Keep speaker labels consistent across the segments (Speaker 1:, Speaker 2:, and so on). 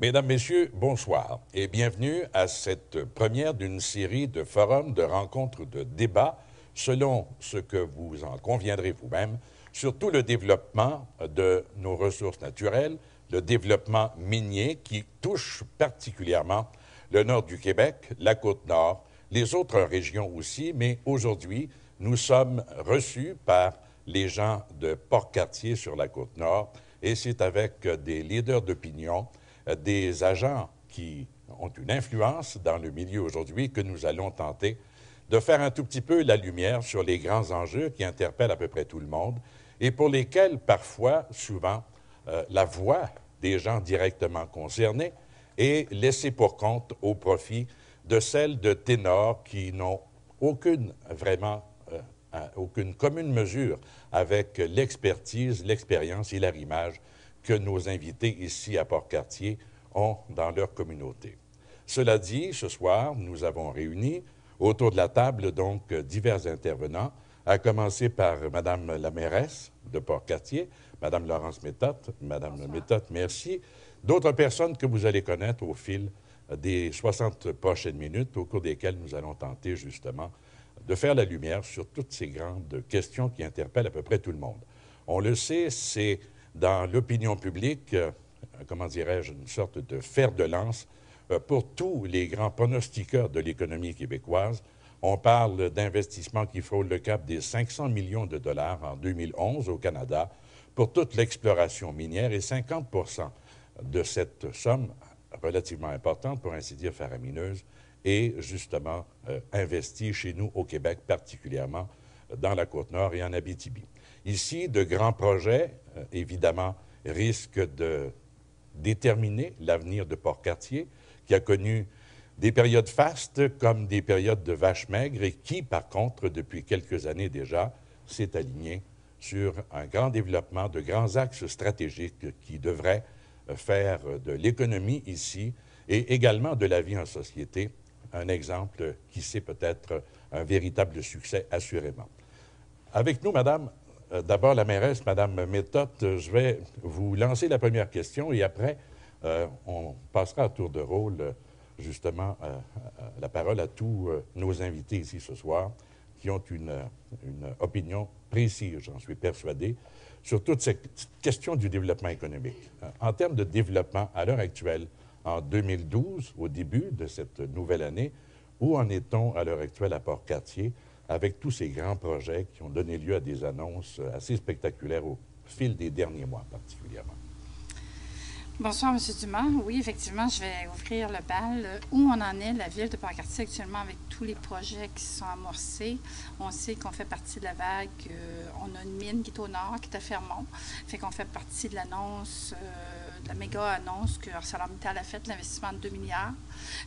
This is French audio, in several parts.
Speaker 1: Mesdames, Messieurs, bonsoir et bienvenue à cette première d'une série de forums, de rencontres, de débats, selon ce que vous en conviendrez vous-même, sur tout le développement de nos ressources naturelles, le développement minier qui touche particulièrement le nord du Québec, la Côte-Nord, les autres régions aussi, mais aujourd'hui, nous sommes reçus par les gens de Port-Cartier sur la Côte-Nord et c'est avec des leaders d'opinion, des agents qui ont une influence dans le milieu aujourd'hui que nous allons tenter de faire un tout petit peu la lumière sur les grands enjeux qui interpellent à peu près tout le monde et pour lesquels, parfois, souvent, la voix des gens directement concernés est laissée pour compte au profit de celle de ténors qui n'ont aucune commune mesure avec l'expertise, l'expérience et l'arrimage que nos invités ici à Port-Cartier ont dans leur communauté. Cela dit, ce soir, nous avons réuni autour de la table donc divers intervenants, à commencer par Madame la mairesse de Port-Cartier, Madame Laurence Méthode. Madame Méthode, merci. D'autres personnes que vous allez connaître au fil des 60 prochaines minutes, au cours desquelles nous allons tenter justement de faire la lumière sur toutes ces grandes questions qui interpellent à peu près tout le monde. On le sait, c'est dans l'opinion publique, comment dirais-je, une sorte de fer de lance pour tous les grands pronostiqueurs de l'économie québécoise. On parle d'investissements qui frôlent le cap des 500 millions de dollars en 2011 au Canada pour toute l'exploration minière et 50 de cette somme relativement importante, pour ainsi dire faramineuse, est justement investie chez nous au Québec, particulièrement dans la Côte-Nord et en Abitibi. Ici, de grands projets, évidemment, risquent de déterminer l'avenir de Port-Cartier, qui a connu des périodes fastes comme des périodes de vaches maigres et qui, par contre, depuis quelques années déjà, s'est aligné sur un grand développement de grands axes stratégiques qui devraient faire de l'économie ici et également de la vie en société un exemple qui sait peut-être un véritable succès, assurément. Avec nous, Madame, d'abord la mairesse, Madame Méthode, je vais vous lancer la première question et après, on passera à tour de rôle, justement, la parole à tous nos invités ici ce soir qui ont une opinion précise, j'en suis persuadé, sur toute cette question du développement économique. En termes de développement, à l'heure actuelle, en 2012, au début de cette nouvelle année, où en est-on à l'heure actuelle à Port-Cartier avec tous ces grands projets qui ont donné lieu à des annonces assez spectaculaires au fil des derniers mois particulièrement?
Speaker 2: Bonsoir, M. Dumas. Oui, effectivement, je vais ouvrir le bal. Où on en est, la ville de Port-Cartier actuellement, avec tous les projets qui sont amorcés? On sait qu'on fait partie de la vague. On a une mine qui est au nord, qui est à Fermont. Fait qu'on fait partie de l'annonce, de la méga-annonce que ArcelorMittal a faite, l'investissement de 2 milliards.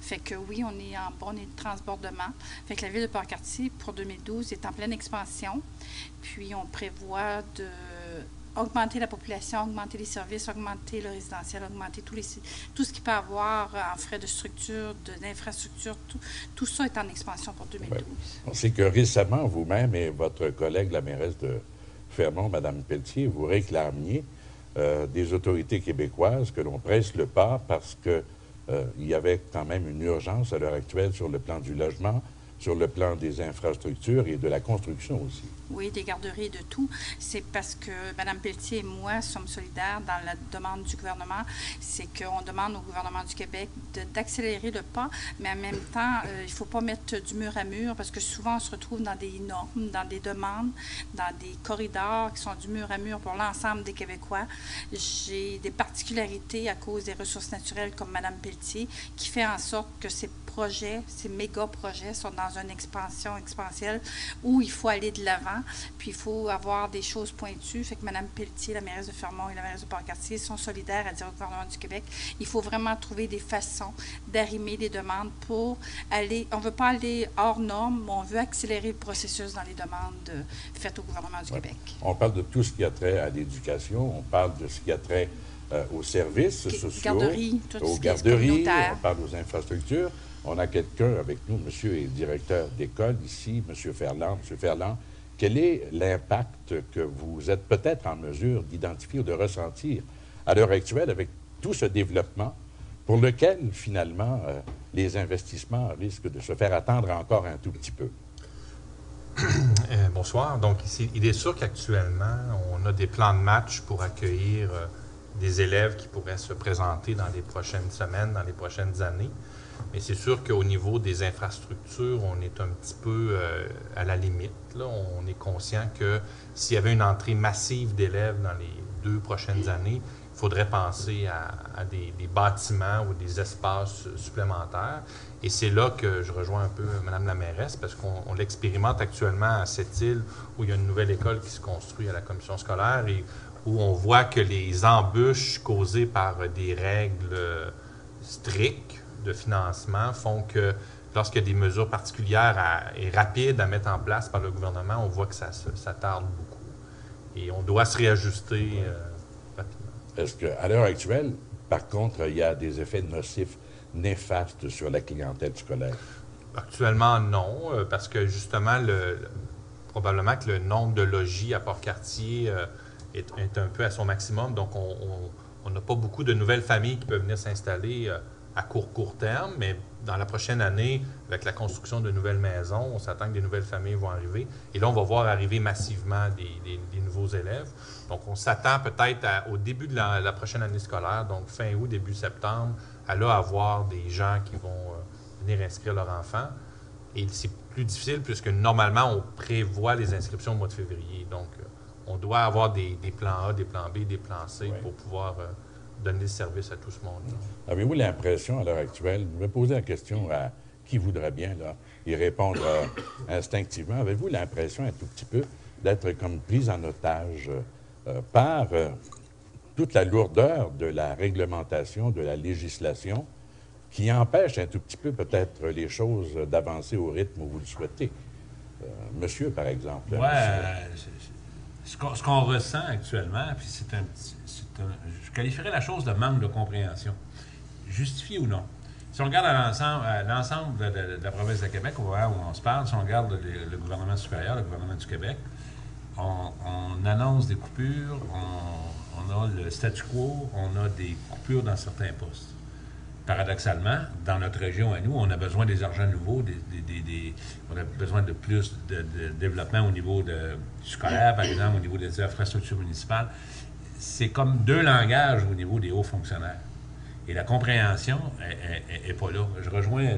Speaker 2: Fait que oui, on est en bon transbordement. Fait que la ville de Port-Cartier, pour 2012, est en pleine expansion. Puis, on prévoit de augmenter la population, augmenter les services, augmenter le résidentiel, augmenter tout ce qu'il peut avoir en frais de structure, d'infrastructure, tout ça est en expansion pour 2012.
Speaker 1: Ouais. On sait que récemment, vous-même et votre collègue, la mairesse de Fermont, Mme Pelletier, vous réclamiez des autorités québécoises que l'on presse le pas parce qu'il y avait quand même une urgence à l'heure actuelle sur le plan du logement, sur le plan des infrastructures et de la construction aussi.
Speaker 2: Oui, des garderies et de tout. C'est parce que Mme Pelletier et moi sommes solidaires dans la demande du gouvernement. C'est qu'on demande au gouvernement du Québec d'accélérer le pas, mais en même temps, il ne faut pas mettre du mur à mur parce que souvent, on se retrouve dans des normes, dans des demandes, dans des corridors qui sont du mur à mur pour l'ensemble des Québécois. J'ai des particularités à cause des ressources naturelles comme Mme Pelletier qui fait en sorte que ces projets, ces méga-projets sont dans une expansion exponentielle où il faut aller de l'avant. Puis il faut avoir des choses pointues. Fait que Mme Pelletier, la mairesse de Fermont et la mairesse de Port-Cartier sont solidaires à dire au gouvernement du Québec, il faut vraiment trouver des façons d'arrimer des demandes pour aller, on ne veut pas aller hors normes, mais on veut accélérer le processus dans les demandes faites au gouvernement du Québec.
Speaker 1: On parle de tout ce qui a trait à l'éducation, on parle de ce qui a trait aux services sociaux, aux garderies, on parle aux infrastructures. On a quelqu'un avec nous, monsieur est directeur d'école ici, monsieur Ferland. Monsieur Ferland, quel est l'impact que vous êtes peut-être en mesure d'identifier ou de ressentir à l'heure actuelle avec tout ce développement pour lequel, finalement, les investissements risquent de se faire attendre encore un tout petit peu.
Speaker 3: Bonsoir. Donc, il est sûr qu'actuellement, on a des plans de match pour accueillir des élèves qui pourraient se présenter dans les prochaines semaines, dans les prochaines années. Mais c'est sûr qu'au niveau des infrastructures, on est un petit peu à la limite. Là. On est conscient que s'il y avait une entrée massive d'élèves dans les 2 prochaines années, il faudrait penser à des bâtiments ou des espaces supplémentaires. Et c'est là que je rejoins un peu Mme la mairesse, parce qu'on l'expérimente actuellement à Sept-Îles, où il y a une nouvelle école qui se construit à la commission scolaire et où on voit que les embûches causées par des règles strictes de financement font que lorsqu'il y a des mesures particulières et rapides à mettre en place par le gouvernement, on voit que ça tarde beaucoup. Et on doit se réajuster rapidement.
Speaker 1: Est-ce qu'à l'heure actuelle, par contre, il y a des effets nocifs, néfastes sur la clientèle scolaire?
Speaker 3: Actuellement, non, parce que justement, probablement que le nombre de logis à Port-Cartier est un peu à son maximum. Donc, on n'a pas beaucoup de nouvelles familles qui peuvent venir s'installer à court terme, mais dans la prochaine année, avec la construction de nouvelles maisons, on s'attend que des nouvelles familles vont arriver. Et là, on va voir arriver massivement des nouveaux élèves. Donc, on s'attend peut-être au début de la prochaine année scolaire, donc fin août, début septembre, à là avoir des gens qui vont venir inscrire leurs enfants. Et c'est plus difficile puisque normalement, on prévoit les inscriptions au mois de février. Donc, on doit avoir des plans A, des plans B, des plans C pour pouvoir donner le service à tout ce monde-là.
Speaker 1: Avez-vous l'impression, à l'heure actuelle, je vais poser la question à qui voudrait bien là, y répondre instinctivement, avez-vous l'impression un tout petit peu d'être comme pris en otage par toute la lourdeur de la réglementation, de la législation, qui empêche un tout petit peu peut-être les choses d'avancer au rythme où vous le souhaitez? Monsieur, par exemple.
Speaker 4: Oui, ce qu'on ressent actuellement, puis je qualifierais la chose de manque de compréhension. Justifié ou non. Si on regarde l'ensemble de la province de Québec, où on se parle, si on regarde le gouvernement supérieur, le gouvernement du Québec, on annonce des coupures, on a le statu quo, on a des coupures dans certains postes. Paradoxalement, dans notre région à nous, on a besoin des argents nouveaux, on a besoin de plus de développement au niveau du scolaire, par exemple, au niveau des infrastructures municipales. C'est comme 2 langages au niveau des hauts fonctionnaires. Et la compréhension n'est pas là. Je rejoins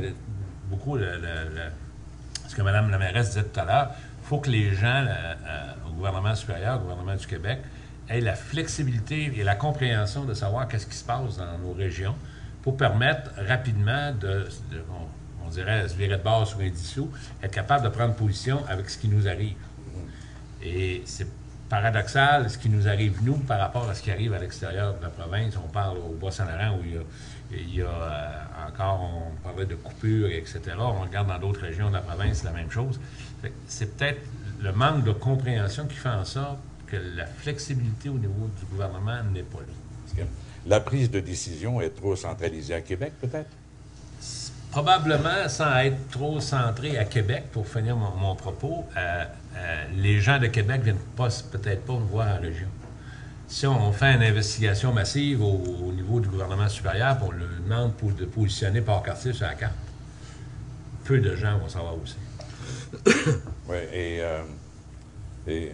Speaker 4: beaucoup ce que Mme la mairesse disait tout à l'heure. Il faut que les gens au gouvernement supérieur, au gouvernement du Québec, aient la flexibilité et la compréhension de savoir qu'est-ce qui se passe dans nos régions pour permettre rapidement on dirait, se virer de bord sur un dissous, être capable de prendre position avec ce qui nous arrive. Et c'est paradoxal ce qui nous arrive, nous, par rapport à ce qui arrive à l'extérieur de la province. On parle au Bas-Saint-Laurent où il y a encore, on parlait de coupures, etc. On regarde dans d'autres régions de la province, c'est la même chose. C'est peut-être le manque de compréhension qui fait en sorte que la flexibilité au niveau du gouvernement n'est pas là.
Speaker 1: La prise de décision est trop centralisée à Québec, peut-être?
Speaker 4: Probablement, sans être trop centré à Québec, pour finir mon propos, les gens de Québec ne viennent peut-être pas me voir en région. Si on fait une investigation massive au niveau du gouvernement supérieur, on le demande de positionner Port-Cartier sur la carte, peu de gens vont savoir où c'est.
Speaker 1: Oui, et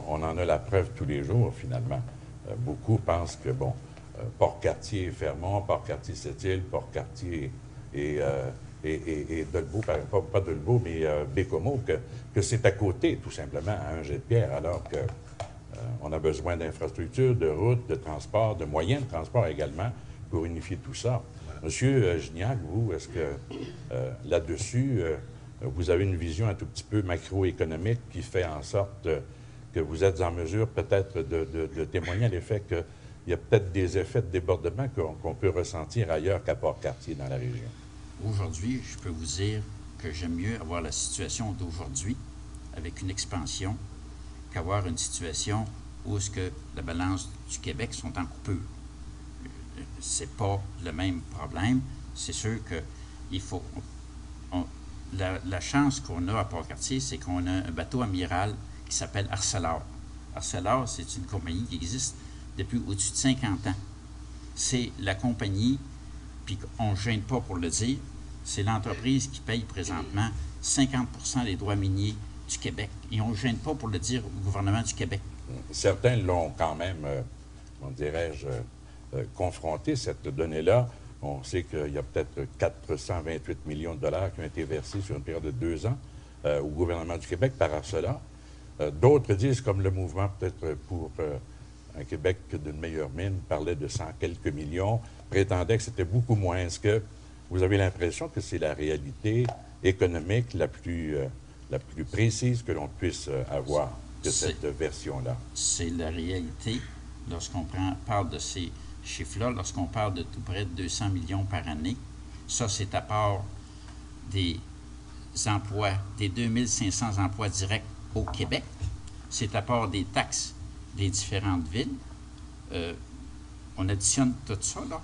Speaker 1: on en a la preuve tous les jours, finalement. Beaucoup pensent que, Port-Cartier et Fermont, Port-Cartier Sept-Îles, Port-Cartier et Dolbeau, pas Dolbeau, mais Bécomo, que c'est à côté, tout simplement, à un jet de pierre, alors que on a besoin d'infrastructures, de routes, de transport, de moyens de transport également, pour unifier tout ça. Monsieur Gignac, vous, est-ce que là-dessus, vous avez une vision un tout petit peu macroéconomique qui fait en sorte que vous êtes en mesure peut-être de témoigner à l'effet qu'il y a peut-être des effets de débordement qu'on peut ressentir ailleurs qu'à Port-Cartier dans la région?
Speaker 5: Aujourd'hui, je peux vous dire que j'aime mieux avoir la situation d'aujourd'hui avec une expansion qu'avoir une situation où est-ce que la balance du Québec sont en coupure. C'est pas le même problème. C'est sûr que il faut... La chance qu'on a à Port-Cartier, c'est qu'on a un bateau amiral qui s'appelle Arcelor. Arcelor, c'est une compagnie qui existe depuis au-dessus de 50 ans. C'est la compagnie puis on ne gêne pas pour le dire, c'est l'entreprise qui paye présentement 50% des droits miniers du Québec. Et on ne gêne pas pour le dire au gouvernement du Québec.
Speaker 1: Certains l'ont quand même, comment dirais-je, confronté, cette donnée-là. On sait qu'il y a peut-être 428 millions de dollars qui ont été versés sur une période de 2 ans au gouvernement du Québec par cela. D'autres disent, comme le mouvement peut-être pour un Québec d'une meilleure mine, parlait de 100 quelques millions, prétendait que c'était beaucoup moins. Est-ce que vous avez l'impression que c'est la réalité économique la plus précise que l'on puisse avoir de cette version-là?
Speaker 5: C'est la réalité lorsqu'on parle de ces chiffres-là, lorsqu'on parle de tout près de 200 millions par année. Ça, c'est à part des emplois, des 2500 emplois directs au Québec. C'est à part des taxes des différentes villes. On additionne tout ça, là,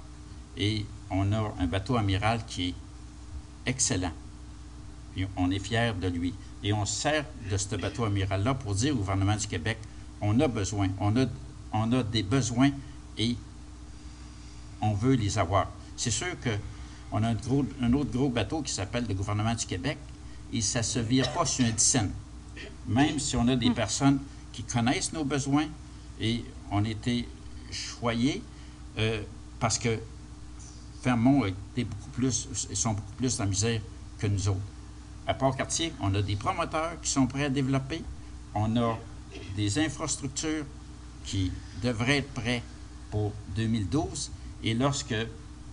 Speaker 5: et on a un bateau amiral qui est excellent. Puis on est fiers de lui. Et on se sert de ce bateau amiral-là pour dire au gouvernement du Québec, on a besoin, on a des besoins et on veut les avoir. C'est sûr qu'on a un autre gros bateau qui s'appelle le gouvernement du Québec et ça ne se vire pas sur un 10 cents. Même si on a des personnes qui connaissent nos besoins et on était choyés parce que Fermont sont beaucoup plus en misère que nous autres. À Port-Cartier, on a des promoteurs qui sont prêts à développer. On a des infrastructures qui devraient être prêtes pour 2012. Et lorsque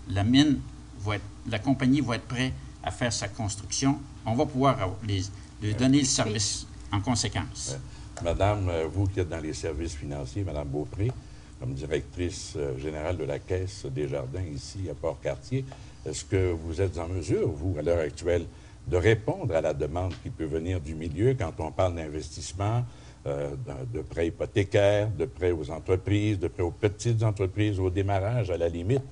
Speaker 5: la compagnie va être prête à faire sa construction, on va pouvoir lui donner le service en conséquence.
Speaker 1: Madame, vous qui êtes dans les services financiers, Madame Beaupré, comme directrice générale de la Caisse Desjardins ici à Port-Cartier, est-ce que vous êtes en mesure, vous, à l'heure actuelle, de répondre à la demande qui peut venir du milieu quand on parle d'investissement, de prêts hypothécaires, de prêts aux entreprises, de prêts aux petites entreprises, au démarrage à la limite,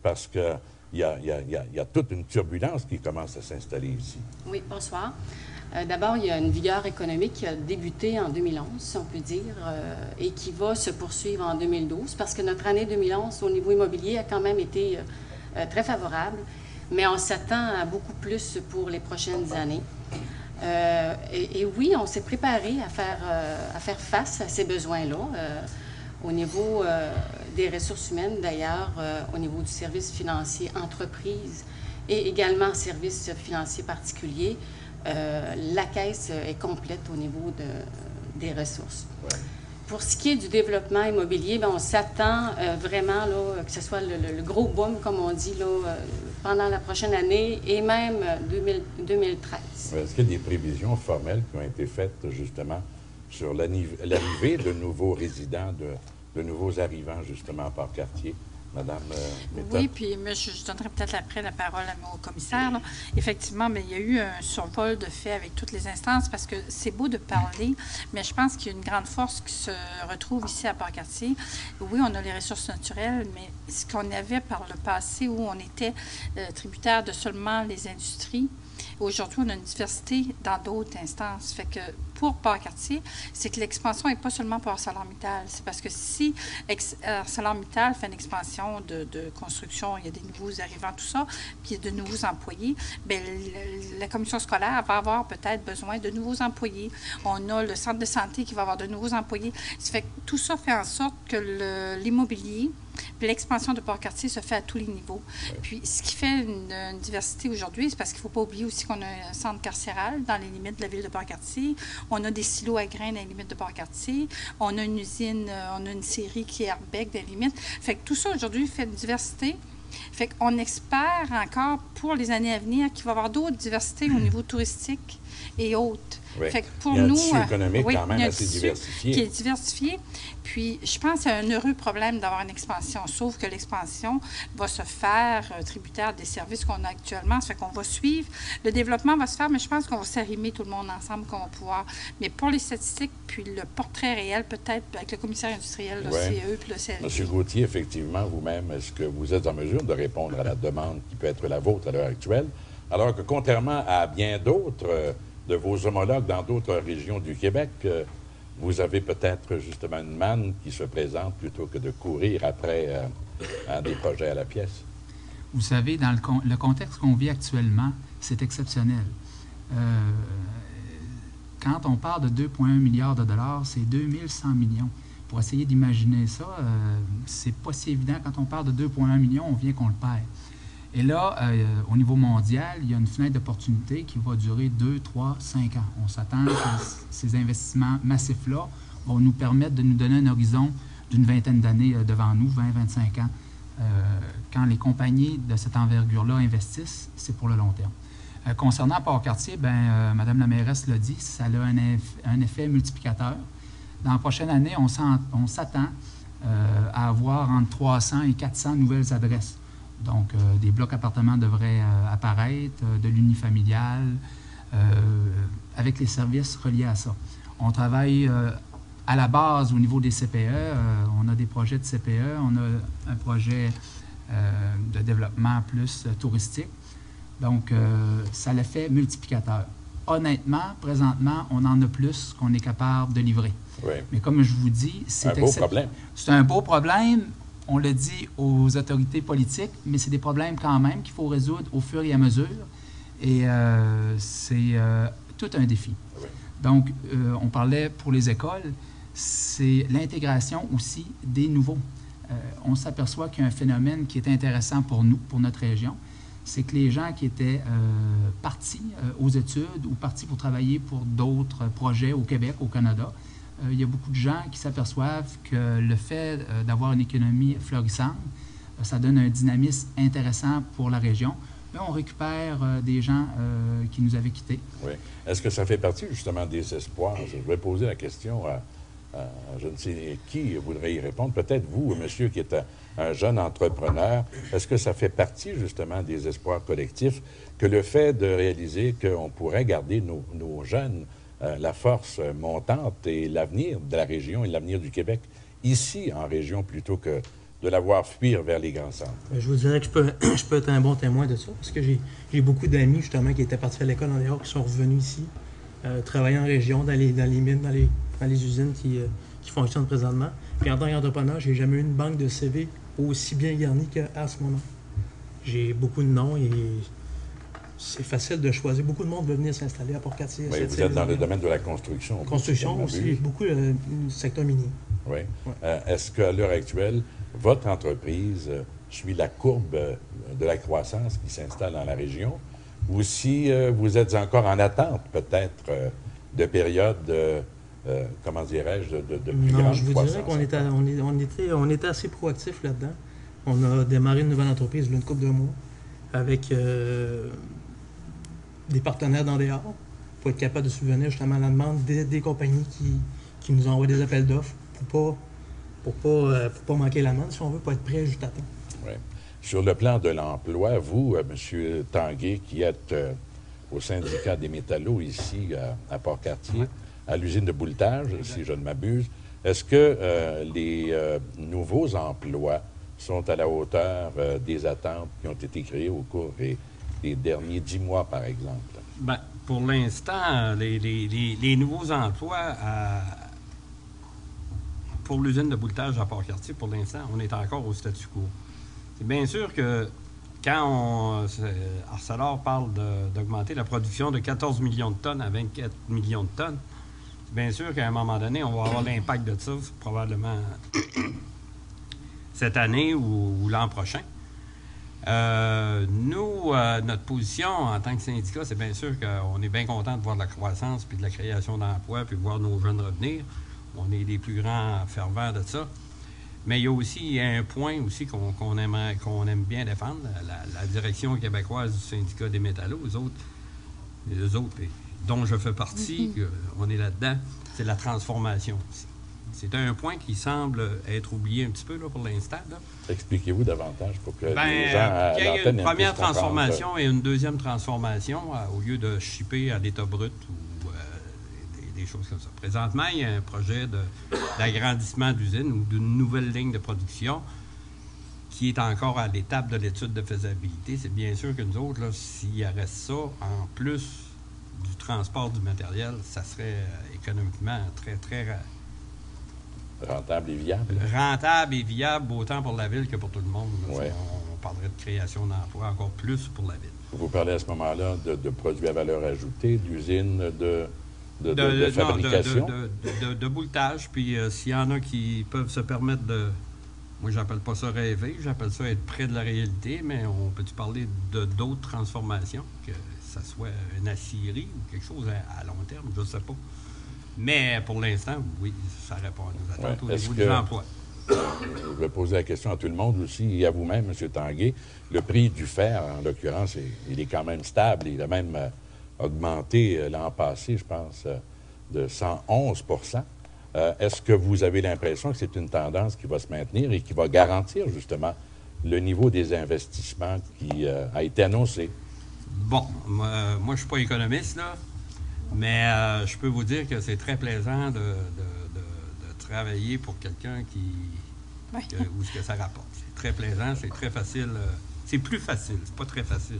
Speaker 1: parce qu'il y a toute une turbulence qui commence à s'installer ici.
Speaker 6: Oui, bonsoir. D'abord, il y a une vigueur économique qui a débuté en 2011, si on peut dire, et qui va se poursuivre en 2012, parce que notre année 2011, au niveau immobilier, a quand même été très favorable, mais on s'attend à beaucoup plus pour les prochaines années. Et oui, on s'est préparé à faire face à ces besoins-là, au niveau des ressources humaines, d'ailleurs, au niveau du service financier entreprise et également service financier particulier. La caisse est complète au niveau des ressources. Ouais. Pour ce qui est du développement immobilier, bien, on s'attend vraiment là, que ce soit le gros boom, comme on dit, là, pendant la prochaine année et même 2013.
Speaker 1: Ouais, est-ce qu'il y a des prévisions formelles qui ont été faites justement sur l'arrivée de nouveaux résidents, de nouveaux arrivants justement à Port-Cartier? Madame Méthode.
Speaker 2: Oui, puis je donnerai peut-être après la parole au commissaire. Là. Effectivement, mais il y a eu un survol de fait avec toutes les instances parce que c'est beau de parler, mais je pense qu'il y a une grande force qui se retrouve ici à Port-Cartier. Oui, on a les ressources naturelles, mais ce qu'on avait par le passé où on était tributaire de seulement les industries, aujourd'hui, on a une diversité dans d'autres instances. Fait que pour Port-Cartier, c'est que l'expansion n'est pas seulement pour ArcelorMittal. C'est parce que si ArcelorMittal fait une expansion de construction, il y a des nouveaux arrivants, tout ça, puis il y a de nouveaux employés, bien, la commission scolaire va avoir peut-être besoin de nouveaux employés. On a le centre de santé qui va avoir de nouveaux employés. Ça fait que tout ça fait en sorte que l'immobilier, puis l'expansion de Port-Cartier se fait à tous les niveaux. Ouais. Puis, ce qui fait une diversité aujourd'hui, c'est parce qu'il ne faut pas oublier aussi qu'on a un centre carcéral dans les limites de la ville de Port-Cartier. On a des silos à grains dans les limites de Port-Cartier. On a une usine, on a une scierie qui est Arbeck dans les limites. Fait que tout ça, aujourd'hui, fait une diversité. Fait qu'on espère encore, pour les années à venir, qu'il va y avoir d'autres diversités au niveau touristique et autres.
Speaker 1: Oui.
Speaker 2: Fait que pour
Speaker 1: il y a un
Speaker 2: nous,
Speaker 1: tissu économique
Speaker 2: oui,
Speaker 1: quand même assez diversifié.
Speaker 2: Qui est diversifié. Puis, je pense qu'il y a un heureux problème d'avoir une expansion, sauf que l'expansion va se faire tributaire des services qu'on a actuellement. Ça fait qu'on va suivre. Le développement va se faire, mais je pense qu'on va s'arrimer tout le monde ensemble, qu'on va pouvoir. Mais pour les statistiques, puis le portrait réel, peut-être avec le commissaire industriel, le CE, puis le CLD.
Speaker 1: Monsieur Gauthier, effectivement, vous-même, est-ce que vous êtes en mesure de répondre à la demande qui peut être la vôtre à l'heure actuelle, alors que contrairement à bien d'autres de vos homologues dans d'autres régions du Québec, vous avez peut-être justement une manne qui se présente plutôt que de courir après des projets à la pièce?
Speaker 7: Vous savez, dans le contexte qu'on vit actuellement, c'est exceptionnel. Quand on parle de 2,1 milliards de dollars, c'est 2100 millions. Pour essayer d'imaginer ça, c'est pas si évident. Quand on parle de 2,1 millions, on vient qu'on le perd. Et là, au niveau mondial, il y a une fenêtre d'opportunité qui va durer 2, 3, 5 ans. On s'attend que ces investissements massifs-là vont nous permettre de nous donner un horizon d'une vingtaine d'années devant nous, 20, 25 ans. Quand les compagnies de cette envergure-là investissent, c'est pour le long terme. Concernant Port-Cartier, Mme la mairesse l'a dit, ça a un effet multiplicateur. Dans la prochaine année, on s'attend à avoir entre 300 et 400 nouvelles adresses. Donc, des blocs appartements devraient apparaître, de l'unifamilial, avec les services reliés à ça. On travaille à la base au niveau des CPE. On a des projets de CPE, on a un projet de développement plus touristique. Donc, ça l'effet multiplicateur. Honnêtement, présentement, on en a plus qu'on est capable de livrer.
Speaker 1: Oui.
Speaker 7: Mais comme je vous dis, c'est
Speaker 1: un beau problème.
Speaker 7: C'est un beau problème. On le dit aux autorités politiques, mais c'est des problèmes quand même qu'il faut résoudre au fur et à mesure. Et c'est tout un défi.
Speaker 1: Oui.
Speaker 7: Donc, on parlait pour les écoles, c'est l'intégration aussi des nouveaux. On s'aperçoit qu'il y a un phénomène qui est intéressant pour nous, pour notre région. C'est que les gens qui étaient partis aux études ou partis pour travailler pour d'autres projets au Québec, au Canada, il y a beaucoup de gens qui s'aperçoivent que le fait d'avoir une économie florissante, ça donne un dynamisme intéressant pour la région. Là, on récupère des gens qui nous avaient quittés.
Speaker 1: Oui. Est-ce que ça fait partie justement des espoirs? Je vais poser la question à je ne sais qui voudrait y répondre. Peut-être vous, monsieur, qui êtes un jeune entrepreneur. Est-ce que ça fait partie justement des espoirs collectifs que le fait de réaliser qu'on pourrait garder nos jeunes, la force montante et l'avenir de la région et l'avenir du Québec ici en région plutôt que de la voir fuir vers les grands centres?
Speaker 8: Je vous dirais que je peux être un bon témoin de ça parce que j'ai beaucoup d'amis justement qui étaient partis à l'école en dehors qui sont revenus ici, travailler en région, dans les mines, dans les usines qui fonctionnent présentement. Puis en tant qu'entrepreneur, j'ai jamais eu une banque de CV aussi bien garnie qu'à ce moment. J'ai beaucoup de noms et c'est facile de choisir. Beaucoup de monde veut venir s'installer à Port-Cartier.
Speaker 1: Oui, vous êtes dans le domaine de la construction.
Speaker 8: Construction aussi, beaucoup le secteur minier.
Speaker 1: Oui.
Speaker 8: Ouais.
Speaker 1: Est-ce qu'à l'heure actuelle, votre entreprise suit la courbe de la croissance qui s'installe dans la région ou si vous êtes encore en attente peut-être de périodes, comment dirais-je, de plus grande croissance?
Speaker 8: Non, je vous dirais qu'on était assez proactifs là-dedans. On a démarré une nouvelle entreprise il y a une couple de mois avec des partenaires dans des hauts pour être capable de subvenir justement à la demande des compagnies qui nous envoient des appels d'offres pour pas manquer la demande, si on veut, pour être prêt juste à temps.
Speaker 1: Oui. Sur le plan de l'emploi, vous, M. Tanguay, qui êtes au syndicat des métallos ici à Port-Cartier, à l'usine de bouletage, si je ne m'abuse, est-ce que les nouveaux emplois sont à la hauteur des attentes qui ont été créées au cours des derniers 10 mois, par exemple?
Speaker 9: Bien, pour l'instant, les nouveaux emplois pour l'usine de bouletage à Port-Cartier, pour l'instant, on est encore au statu quo. C'est bien sûr que quand Arcelor parle d'augmenter la production de 14 millions de tonnes à 24 millions de tonnes, c'est bien sûr qu'à un moment donné, on va avoir l'impact de ça, probablement cette année ou l'an prochain. Nous, notre position en tant que syndicat, c'est bien sûr qu'on est bien content de voir de la croissance puis de la création d'emplois puis de voir nos jeunes revenir. On est les plus grands fervents de ça. Mais il y a aussi un point aussi qu'on aime bien défendre, la direction québécoise du syndicat des métallos, les autres dont je fais partie, on est là-dedans, c'est la transformation aussi. C'est un point qui semble être oublié un petit peu là, pour l'instant.
Speaker 1: Expliquez-vous davantage pour que les gens à
Speaker 9: il y a
Speaker 1: l'antenne
Speaker 9: une première
Speaker 1: puissent comprendre.
Speaker 9: transformation et une deuxième transformation au lieu de shipper à l'état brut ou des choses comme ça. Présentement, il y a un projet d'agrandissement d'usine ou d'une nouvelle ligne de production qui est encore à l'étape de l'étude de faisabilité. C'est bien sûr que nous autres, s'il reste ça, en plus du transport du matériel, ça serait économiquement très, très
Speaker 1: rentable et viable.
Speaker 9: Rentable et viable, autant pour la ville que pour tout le monde.
Speaker 1: Ouais.
Speaker 9: parlerait de création d'emplois encore plus pour la ville.
Speaker 1: Vous parlez à ce moment-là de produits à valeur ajoutée, d'usines de
Speaker 9: Non,
Speaker 1: fabrication?
Speaker 9: de bouletage. Puis s'il y en a qui peuvent se permettre de... Moi, j'appelle pas ça rêver, j'appelle ça être près de la réalité, mais on peut-tu parler d'autres transformations, que ça soit une aciérie ou quelque chose à long terme, je ne sais pas. Mais pour l'instant, oui, ça répond à nos attentes au niveau des emplois.
Speaker 1: Je vais poser la question à tout le monde aussi, et à vous-même, M. Tanguay. Le prix du fer, en l'occurrence, il est quand même stable. Il a même augmenté l'an passé, je pense, de 111 %. Est-ce que vous avez l'impression que c'est une tendance qui va se maintenir et qui va garantir, justement, le niveau des investissements qui a été annoncé?
Speaker 9: Bon, moi je ne suis pas économiste, là, mais je peux vous dire que c'est très plaisant de travailler pour quelqu'un où ce que ça rapporte. C'est très plaisant, c'est très facile. C'est plus facile, c'est pas très facile.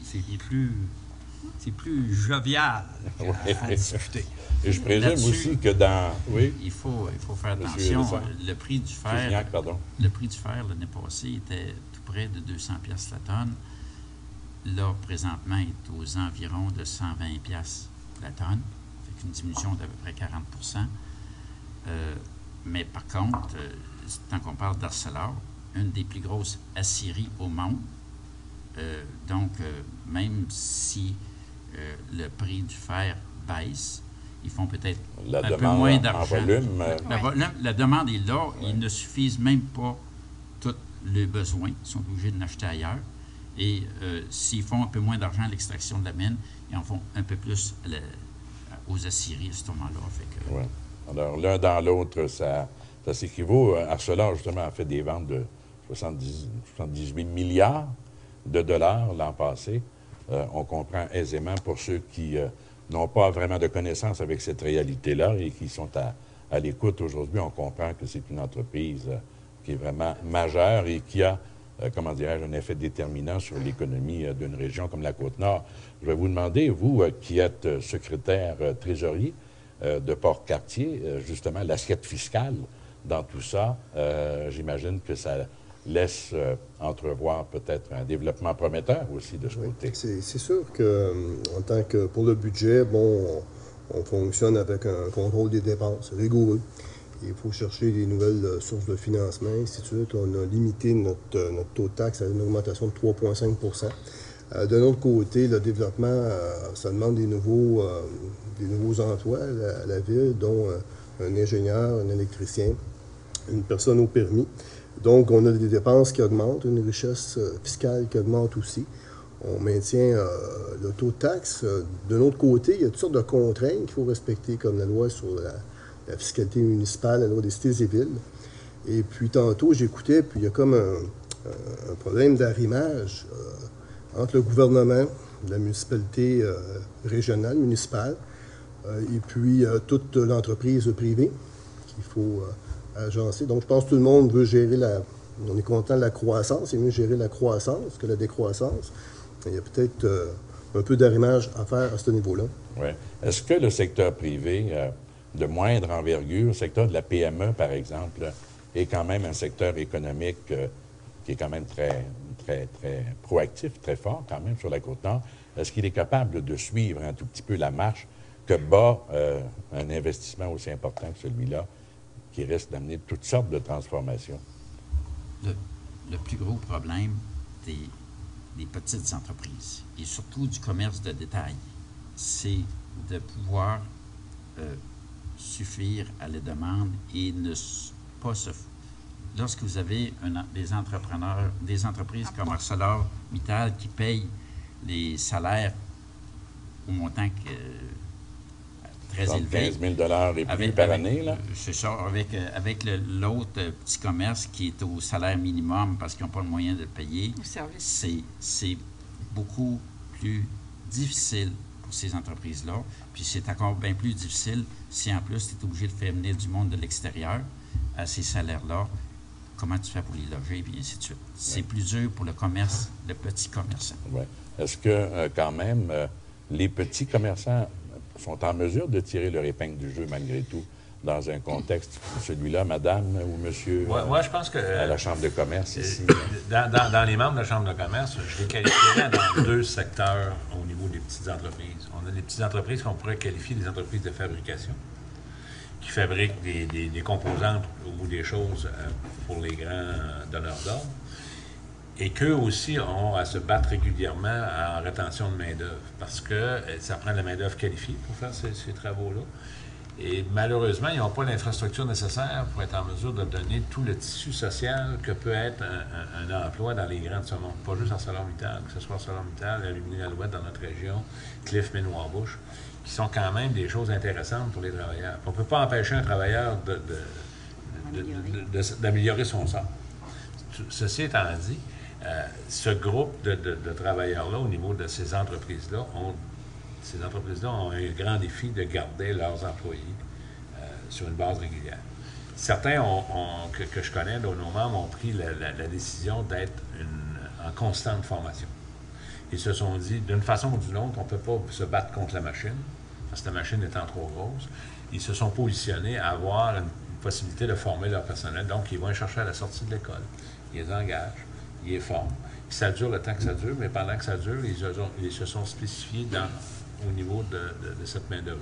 Speaker 9: C'est plus jovial à discuter.
Speaker 1: Et je présume aussi que dans... Oui?
Speaker 5: Il faut faire attention. Le prix du fer...
Speaker 1: pardon.
Speaker 5: Le prix du fer l'année passée était tout près de 200 $ la tonne. Là, présentement, il est aux environs de 120 $ la tonne, avec une diminution d'à peu près 40 %. Mais par contre, tant qu'on parle d'Arcelor, une des plus grosses aciéries au monde, donc même si le prix du fer baisse, ils font peut-être un peu moins d'argent. La demande est là, ils ne suffisent même pas tous les besoins, ils sont obligés de l'acheter ailleurs. Et s'ils font un peu moins d'argent à l'extraction de la mine, ils en font un peu plus aux aciéries à ce moment-là.
Speaker 1: Ouais. Alors, l'un dans l'autre, ça s'équivaut. Arcelor, justement, a fait des ventes de 78 milliards de dollars l'an passé. On comprend aisément pour ceux qui n'ont pas vraiment de connaissance avec cette réalité-là et qui sont à l'écoute aujourd'hui, on comprend que c'est une entreprise qui est vraiment majeure et qui a, comment dirais-je, un effet déterminant sur l'économie d'une région comme la Côte-Nord. Je vais vous demander, vous qui êtes secrétaire trésorier de Port-Cartier, justement, l'assiette fiscale dans tout ça, j'imagine que ça laisse entrevoir peut-être un développement prometteur aussi de ce côté.
Speaker 10: C'est sûr qu'en tant que pour le budget, bon, on fonctionne avec un contrôle des dépenses rigoureux. Il faut chercher des nouvelles sources de financement, ainsi de suite. On a limité notre taux de taxe à une augmentation de 3,5 %. De l'autre côté, le développement, ça demande des nouveaux emplois à la ville, dont un ingénieur, un électricien, une personne au permis. Donc, on a des dépenses qui augmentent, une richesse fiscale qui augmente aussi. On maintient le taux de taxe. De l'autre côté, il y a toutes sortes de contraintes qu'il faut respecter, comme la loi sur la fiscalité municipale, la loi des cités et villes. Et puis, tantôt, j'écoutais, puis il y a comme un problème d'arrimage entre le gouvernement, la municipalité régionale, municipale, et puis toute l'entreprise privée qu'il faut agencer. Donc, je pense que tout le monde veut gérer on est content de la croissance, il est mieux gérer la croissance que la décroissance. Il y a peut-être un peu d'arrimage à faire à ce niveau-là.
Speaker 1: Oui. Est-ce que le secteur privé de moindre envergure, le secteur de la PME, par exemple, est quand même un secteur économique qui est quand même très, très, très proactif, très fort quand même sur la Côte-Nord? Est-ce qu'il est capable de suivre un tout petit peu la marche que bat un investissement aussi important que celui-là, qui risque d'amener toutes sortes de transformations?
Speaker 5: Le plus gros problème des petites entreprises, et surtout du commerce de détail, c'est de pouvoir suffire à la demande et ne pas se... Lorsque vous avez des entrepreneurs, des entreprises comme ArcelorMittal qui payent les salaires au montant très élevé. 15
Speaker 1: 000 et plus par année, là?
Speaker 5: C'est ça, avec l'autre petit commerce qui est au salaire minimum parce qu'ils n'ont pas le moyen de le payer. C'est beaucoup plus difficile pour ces entreprises-là. Puis c'est encore bien plus difficile si en plus tu es obligé de faire venir du monde de l'extérieur à ces salaires-là. Comment tu fais pour les loger, et ainsi de suite. C'est plus dur pour le commerce, le petit commerçant.
Speaker 1: Ouais. Est-ce que, quand même, les petits commerçants sont en mesure de tirer leur épingle du jeu malgré tout dans un contexte, celui-là, madame ou monsieur,
Speaker 4: Moi, je pense que...
Speaker 1: à la Chambre de commerce ici?
Speaker 4: Dans les membres de la Chambre de commerce, je les qualifierais dans 2 secteurs au niveau des petites entreprises. On a des petites entreprises qu'on pourrait qualifier des entreprises de fabrication, qui fabriquent des composantes ou des choses pour les grands donneurs d'ordre, et qu'eux aussi ont à se battre régulièrement en rétention de main-d'œuvre, parce que ça prend de la main-d'œuvre qualifiée pour faire ces travaux-là. Et malheureusement, ils n'ont pas l'infrastructure nécessaire pour être en mesure de donner tout le tissu social que peut être un emploi dans les grands de ce monde. Pas juste ArcelorMittal, que ce soit ArcelorMittal, Aluminium-Alouette dans notre région, Cliff, Mine-Warbush, qui sont quand même des choses intéressantes pour les travailleurs. On ne peut pas empêcher un travailleur d'améliorer son sort. Ceci étant dit, ce groupe de travailleurs-là, au niveau de ces entreprises-là, ont un grand défi de garder leurs employés sur une base régulière. Certains que je connais, de nos membres, ont pris la décision d'être en constante formation. Ils se sont dit, d'une façon ou d'une autre, on ne peut pas se battre contre la machine, parce que la machine étant trop grosse. Ils se sont positionnés à avoir une possibilité de former leur personnel. Donc, ils vont les chercher à la sortie de l'école. Ils les engagent, ils les forment. Ça dure le temps que ça dure, mais pendant que ça dure, ils se sont spécifiés au niveau de cette main-d'œuvre.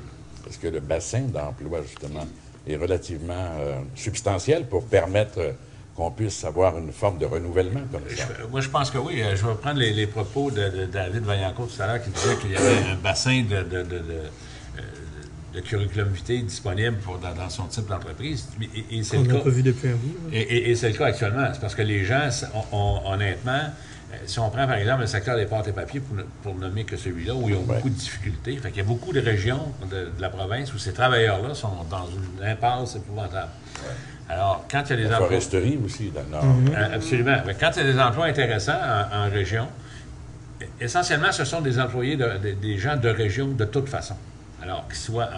Speaker 1: Est-ce que le bassin d'emploi, justement, est relativement substantiel pour permettre qu'on puisse avoir une forme de renouvellement comme ça?
Speaker 4: Moi, je pense que oui. Je vais prendre les propos de David Vaillancourt tout à l'heure, qui disait qu'il y avait un bassin de curriculum vitae disponible dans son type d'entreprise. Et c'est
Speaker 8: on
Speaker 4: le cas.
Speaker 8: n'a pas vu depuis un bout.
Speaker 4: Et c'est le cas actuellement. C'est parce que les gens, honnêtement, si on prend par exemple le secteur des pâtes et papiers, pour nommer que celui-là, où ils ont beaucoup de difficultés, fait qu'il y a beaucoup de régions de la province où ces travailleurs-là sont dans une impasse épouvantable. Alors, quand il y a des
Speaker 1: emplois... La foresterie aussi, dans le Nord.
Speaker 4: Absolument. Mais quand il y a des emplois intéressants en région, essentiellement, ce sont des employés, des gens de région de toute façon. Alors, qu'ils soient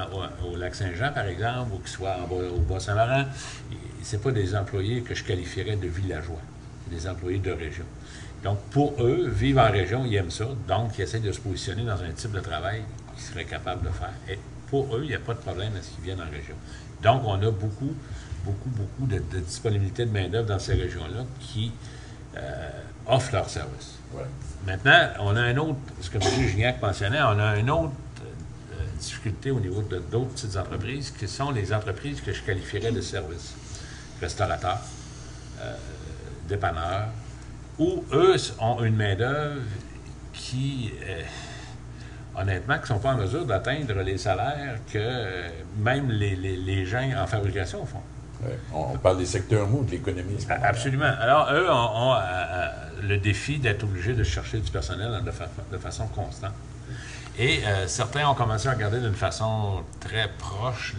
Speaker 4: au Lac-Saint-Jean, par exemple, ou qu'ils soient au Bas-Saint-Laurent, ce pas des employés que je qualifierais de villageois. C'est des employés de région. Donc, pour eux, vivre en région, ils aiment ça. Donc, ils essaient de se positionner dans un type de travail qu'ils seraient capables de faire. Et pour eux, il n'y a pas de problème à ce qu'ils viennent en région. Donc, on a beaucoup de disponibilité de main-d'œuvre dans ces régions-là qui offrent leurs services.
Speaker 1: Ouais.
Speaker 4: Maintenant, on a un autre, ce que M. Gignac mentionnait, on a une autre difficulté au niveau d'autres petites entreprises qui sont les entreprises que je qualifierais de services. Restaurateurs, dépanneurs, où eux ont une main-d'œuvre qui, honnêtement, qui ne sont pas en mesure d'atteindre les salaires que même les gens en fabrication font.
Speaker 1: Ouais. On parle des secteurs mous de l'économie.
Speaker 4: Absolument. Alors, eux ont le défi d'être obligés de chercher du personnel de façon constante. Et certains ont commencé à regarder d'une façon très proche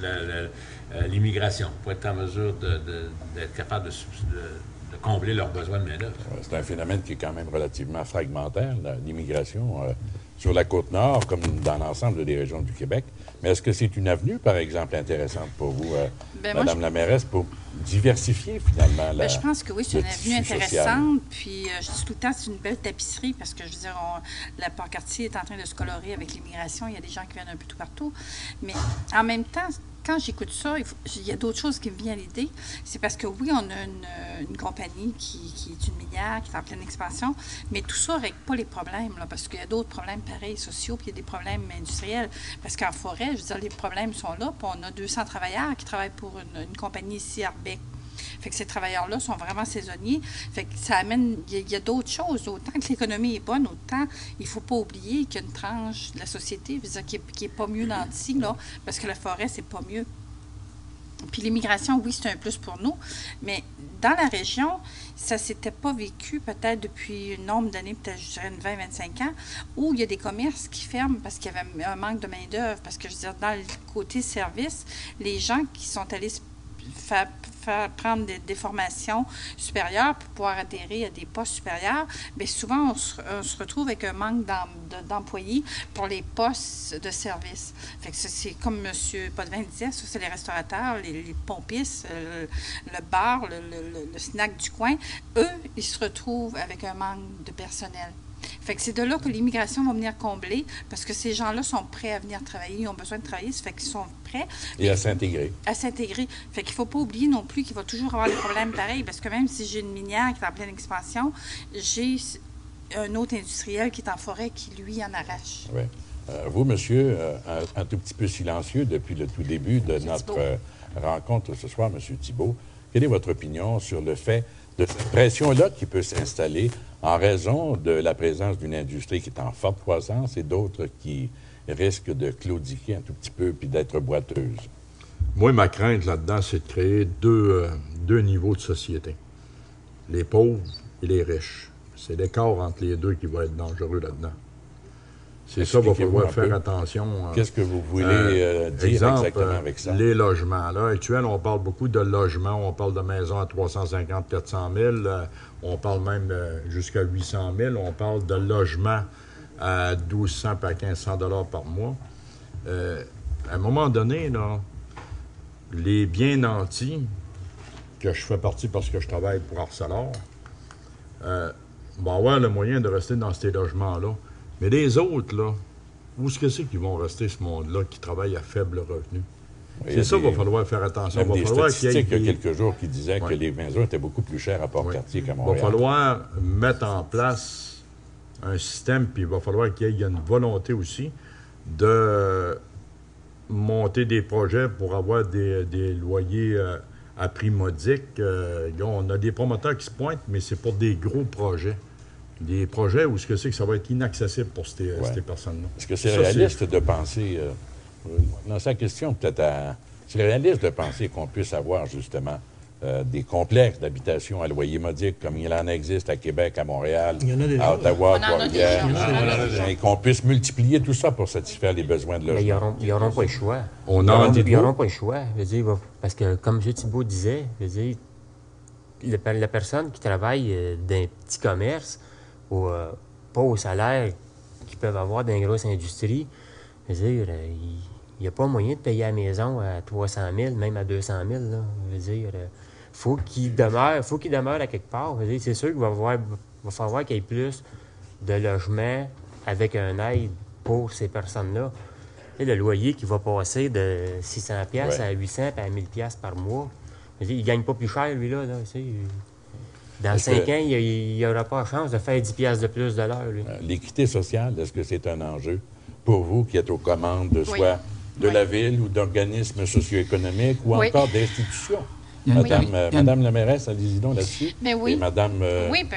Speaker 4: l'immigration pour être en mesure d'être capable de combler leurs besoins de main-d'œuvre.
Speaker 1: C'est un phénomène qui est quand même relativement fragmentaire, l'immigration, sur la Côte-Nord, comme dans l'ensemble des régions du Québec. Mais est-ce que c'est une avenue, par exemple, intéressante pour vous, Madame la mairesse, pour diversifier, finalement,
Speaker 2: je pense que oui, c'est une avenue intéressante. Puis, je dis tout le temps, c'est une belle tapisserie parce que, je veux dire, la Port-Cartier est en train de se colorer avec l'immigration. Il y a des gens qui viennent un peu tout partout. Mais en même temps, quand j'écoute ça, il y a d'autres choses qui me viennent à l'idée. C'est parce que, oui, on a une compagnie qui est une minière, qui est en pleine expansion, mais tout ça ne règle pas les problèmes, là, parce qu'il y a d'autres problèmes pareils, sociaux, puis il y a des problèmes industriels. Parce qu'en forêt, je veux dire, les problèmes sont là, puis on a 200 travailleurs qui travaillent pour une compagnie ici à Arbeck. Fait que ces travailleurs-là sont vraiment saisonniers. Fait que ça amène... Il y a d'autres choses. Autant que l'économie est bonne, autant il ne faut pas oublier qu'il y a une tranche de la société, je veux dire, qui n'est pas mieux nantie, là, parce que la forêt, c'est pas mieux. Puis l'immigration, oui, c'est un plus pour nous, mais dans la région, ça ne s'était pas vécu peut-être depuis un nombre d'années, peut-être je dirais 20-25 ans, où il y a des commerces qui ferment parce qu'il y avait un manque de main-d'œuvre. Parce que je veux dire, dans le côté service, les gens qui sont allés faire prendre des formations supérieures pour pouvoir adhérer à des postes supérieurs, bien souvent, on se retrouve avec un manque d'employés pour les postes de service. Fait que c'est comme M. Potvin disait, ça, c'est les restaurateurs, les pompistes, le bar, le snack du coin. Eux, ils se retrouvent avec un manque de personnel. Fait que c'est de là que l'immigration va venir combler, parce que ces gens-là sont prêts à venir travailler, ils ont besoin de travailler, ça fait qu'ils sont prêts.
Speaker 1: Et à s'intégrer.
Speaker 2: À s'intégrer. Fait qu'il ne faut pas oublier non plus qu'il va toujours avoir des problèmes pareils, parce que même si j'ai une minière qui est en pleine expansion, j'ai un autre industriel qui est en forêt qui, lui, en arrache.
Speaker 1: Oui. Vous, monsieur, un tout petit peu silencieux depuis le tout début de notre rencontre ce soir, monsieur Thibault, quelle est votre opinion sur le fait de cette pression-là qui peut s'installer en raison de la présence d'une industrie qui est en forte croissance et d'autres qui risquent de claudiquer un tout petit peu puis d'être boiteuses?
Speaker 11: Moi, ma crainte là-dedans, c'est de créer deux niveaux de société. Les pauvres et les riches. C'est l'écart entre les deux qui va être dangereux là-dedans. C'est ça, il va falloir faire attention.
Speaker 1: Qu'est-ce que vous voulez dire exactement avec ça?
Speaker 11: Les logements. Là, actuellement, on parle beaucoup de logements. On parle de maisons à 350 400 000. On parle même jusqu'à 800 000. On parle de logements à 1 200 à 1 500 $ par mois. À un moment donné, là, les bien nantis, que je fais partie parce que je travaille pour Arcelor, vont avoir le moyen de rester dans ces logements-là. Mais les autres, là, où est-ce que c'est qu'ils vont rester, ce monde-là, qui travaille à faible revenu? Oui, c'est ça qu'il va falloir faire attention.
Speaker 1: Il y a des statistiques il y a quelques jours qui disaient que les maisons étaient beaucoup plus chères à Port-Cartier qu'à Montréal.
Speaker 11: Il va falloir mettre en place un système, puis il va falloir qu'il y ait une volonté aussi de monter des projets pour avoir des loyers à prix modique. On a des promoteurs qui se pointent, mais c'est pour des gros projets. Des projets où ce que ça va être inaccessible pour ces personnes-là.
Speaker 1: Est-ce que c'est réaliste de penser, dans sa question peut-être, c'est réaliste de penser qu'on puisse avoir justement des complexes d'habitation à loyer modique comme il en existe à Québec, à Montréal, à Ottawa, à Trois-Rivières, et qu'on puisse multiplier tout ça pour satisfaire les besoins de logement?
Speaker 12: Ils n'auront pas le choix.
Speaker 11: Ils n'auront
Speaker 12: pas le choix. Parce que, comme M. Thibault disait, la personne qui travaille dans un petit commerce, pas au salaire qu'ils peuvent avoir dans une grosse industrie, il n'y a pas moyen de payer la maison à 300 000, même à 200 000. Faut qu'il demeure à quelque part. C'est sûr qu'il va falloir qu'il y ait plus de logements avec un aide pour ces personnes-là. Le loyer qui va passer de 600 $ à 800 puis à 1 000 $ par mois, il ne gagne pas plus cher, lui-là. Dans 5 ans, il n'aura pas la chance de faire 10 $ de plus de l'heure.
Speaker 1: L'équité sociale, est-ce que c'est un enjeu pour vous qui êtes aux commandes soit de la ville ou d'organismes socio-économiques ou encore d'institutions? Madame la mairesse, allez-y donc là-dessus.
Speaker 2: Ben oui.
Speaker 1: Et Madame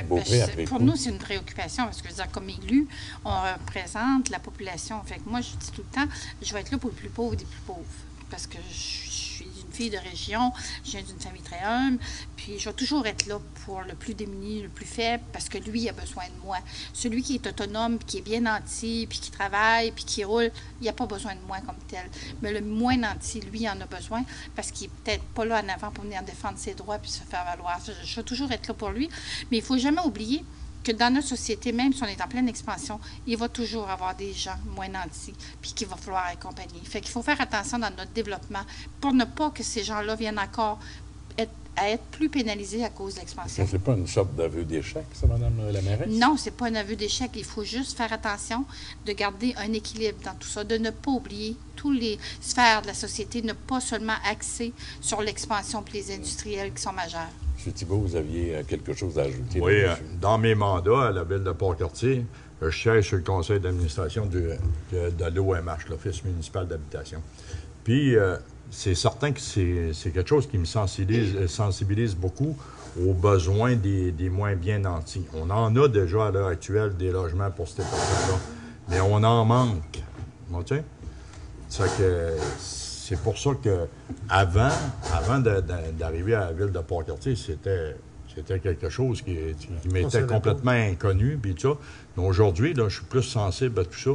Speaker 1: Beaupré, après
Speaker 2: pour nous, c'est une préoccupation parce que, comme élus, on représente la population. Fait que moi, je dis tout le temps, je vais être là pour le plus pauvre des plus pauvres parce que je suis une fille de région, je viens d'une famille très humble, puis je vais toujours être là pour le plus démuni, le plus faible, parce que lui, il a besoin de moi. Celui qui est autonome, qui est bien nanti, puis qui travaille, puis qui roule, il n'a pas besoin de moi comme tel. Mais le moins nanti, lui, il en a besoin, parce qu'il n'est peut-être pas là en avant pour venir défendre ses droits puis se faire valoir. Je vais toujours être là pour lui, mais il ne faut jamais oublier que dans notre société, même si on est en pleine expansion, il va toujours avoir des gens moins nantis, puis qu'il va falloir accompagner. Fait qu'il faut faire attention dans notre développement pour ne pas que ces gens-là viennent encore être plus pénalisés à cause de l'expansion.
Speaker 1: C'est pas une sorte d'aveu d'échec, ça, Madame la mairesse?
Speaker 2: Non, c'est pas un aveu d'échec. Il faut juste faire attention de garder un équilibre dans tout ça, de ne pas oublier tous les sphères de la société, ne pas seulement axer sur l'expansion et les industriels qui sont majeurs.
Speaker 1: M. Thibault, vous aviez quelque chose à ajouter?
Speaker 11: Oui, dans mes mandats à la ville de Port-Cartier, je siège sur le conseil d'administration de l'OMH, l'Office municipal d'habitation. Puis, c'est certain que c'est quelque chose qui me sensibilise beaucoup aux besoins des moins bien nantis. On en a déjà à l'heure actuelle des logements pour ces personnes-là, mais on en manque. C'est pour ça que avant d'arriver à la ville de Port-Cartier, c'était quelque chose qui m'était complètement inconnu. Puis ça. Mais aujourd'hui, là, je suis plus sensible à tout ça.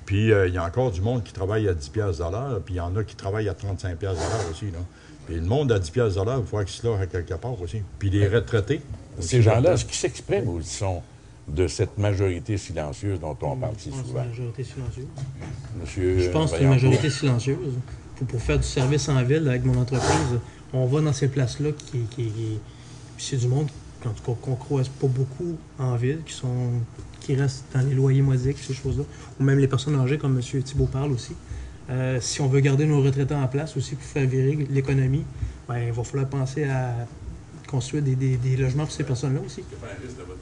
Speaker 11: Puis il y a encore du monde qui travaille à 10 $ de l'heure, puis il y en a qui travaillent à 35 $ de l'heure aussi. Là. Puis le monde à 10 $ de l'heure, il faut qu'il se lâche à quelque part aussi. Puis les retraités.
Speaker 1: Ces gens-là, est-ce qu'ils s'expriment ou ils sont de cette majorité silencieuse dont on parle si souvent?
Speaker 8: C'est une majorité silencieuse.
Speaker 1: Monsieur,
Speaker 8: je pense que c'est une majorité silencieuse. Pour faire du service en ville avec mon entreprise, on va dans ces places-là puis c'est du monde en tout cas, qu'on ne croise pas beaucoup en ville, qui restent dans les loyers modiques, ces choses-là, ou même les personnes âgées, comme M. Thibault parle aussi. Si on veut garder nos retraités en place aussi pour faire virer l'économie, ben, il va falloir penser à construire des logements pour ces personnes-là aussi.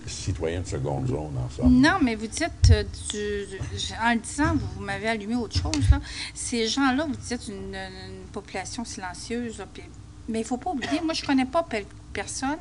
Speaker 1: Citoyen de seconde zone, en somme.
Speaker 2: Non, mais vous dites, en le disant, vous m'avez allumé autre chose. Là. Ces gens-là, vous dites une population silencieuse. Là, mais il ne faut pas oublier, moi, je ne connais pas personne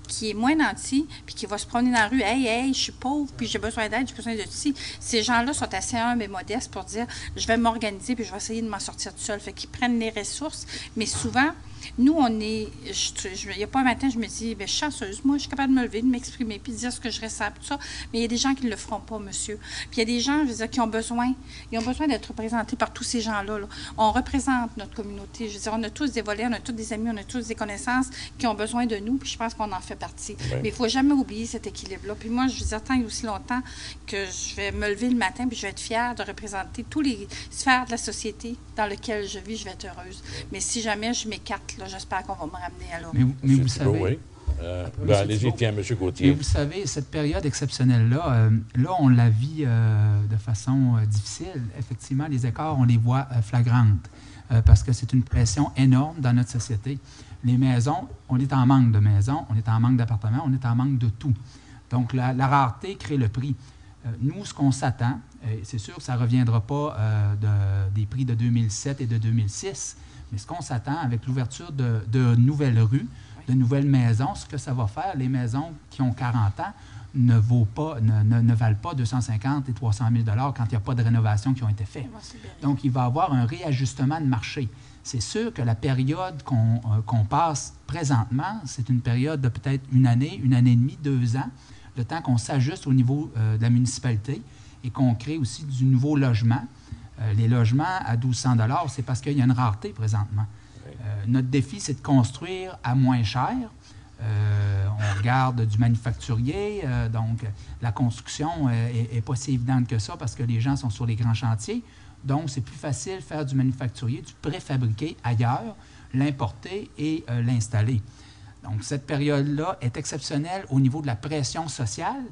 Speaker 2: qui est moins nantie puis qui va se promener dans la rue. Hey, je suis pauvre, puis j'ai besoin d'aide, j'ai besoin de ci. Ces gens-là sont assez humbles et modestes pour dire je vais m'organiser puis je vais essayer de m'en sortir tout seul. Fait qu'ils prennent les ressources, mais souvent, nous, on est. Il n'y a pas un matin, je me dis, bien, chanceuse, moi, je suis capable de me lever, de m'exprimer, puis de dire ce que je ressens, tout ça. Mais il y a des gens qui ne le feront pas, monsieur. Puis il y a des gens, je veux dire, qui ont besoin. Ils ont besoin d'être représentés par tous ces gens-là. Là. On représente notre communauté. Je veux dire, on a tous des volets, on a tous des amis, on a tous des connaissances qui ont besoin de nous, puis je pense qu'on en fait partie. Ouais. Mais il ne faut jamais oublier cet équilibre-là. Puis moi, je veux dire, tant et aussi longtemps que je vais me lever le matin, puis je vais être fière de représenter tous les sphères de la société dans lesquelles je vis, je vais être heureuse. Mais si jamais je m'écarte, là, j'espère qu'on va me ramener à l'eau.
Speaker 7: Mais vous savez...
Speaker 1: Oui. Allez-y, tiens, M. Gauthier.
Speaker 7: Mais vous savez, cette période exceptionnelle-là, là, on la vit de façon difficile. Effectivement, les écarts, on les voit flagrantes parce que c'est une pression énorme dans notre société. Les maisons, on est en manque de maisons, on est en manque d'appartements, on est en manque de tout. Donc, la rareté crée le prix. Nous, ce qu'on s'attend, c'est sûr que ça ne reviendra pas des prix de 2007 et de 2006, mais ce qu'on s'attend avec l'ouverture de nouvelles rues, de nouvelles maisons, ce que ça va faire, les maisons qui ont 40 ans ne valent pas 250 et 300 000 $ quand il n'y a pas de rénovation qui ont été faites. Donc, il va y avoir un réajustement de marché. C'est sûr que la période qu'on passe présentement, c'est une période de peut-être une année et demie, 2 ans, le temps qu'on s'ajuste au niveau de la municipalité et qu'on crée aussi du nouveau logement. Les logements à 1 200 $, c'est parce qu'il y a une rareté présentement. Notre défi, c'est de construire à moins cher. On regarde du manufacturier, donc la construction n'est pas si évidente que ça parce que les gens sont sur les grands chantiers. Donc, c'est plus facile de faire du manufacturier, du préfabriqué ailleurs, l'importer et l'installer. Donc, cette période-là est exceptionnelle au niveau de la pression sociale.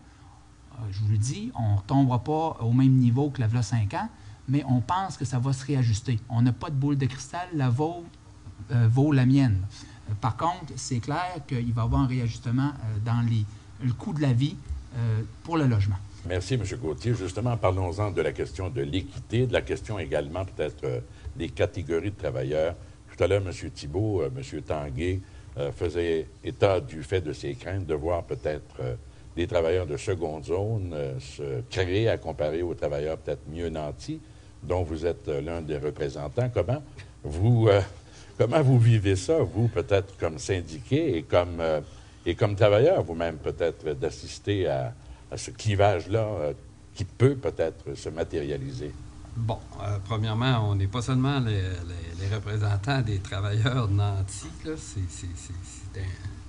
Speaker 7: Je vous le dis, on ne tombera pas au même niveau que la 5 ans, mais on pense que ça va se réajuster. On n'a pas de boule de cristal, la vôtre vaut la mienne. Par contre, c'est clair qu'il va y avoir un réajustement dans le coût de la vie pour le logement.
Speaker 1: Merci, M. Gauthier. Justement, parlons-en de la question de l'équité, de la question également peut-être des catégories de travailleurs. Tout à l'heure, M. Thibault, M. Tanguay faisait état du fait de ses craintes de voir peut-être des travailleurs de seconde zone se créer à comparer aux travailleurs peut-être mieux nantis, dont vous êtes l'un des représentants. Comment vous vivez ça, vous, peut-être comme syndiqué et comme travailleur, vous-même, peut-être, d'assister à ce clivage-là qui peut peut-être se matérialiser?
Speaker 9: Bon, premièrement, on n'est pas seulement les représentants des travailleurs nantis. C'est une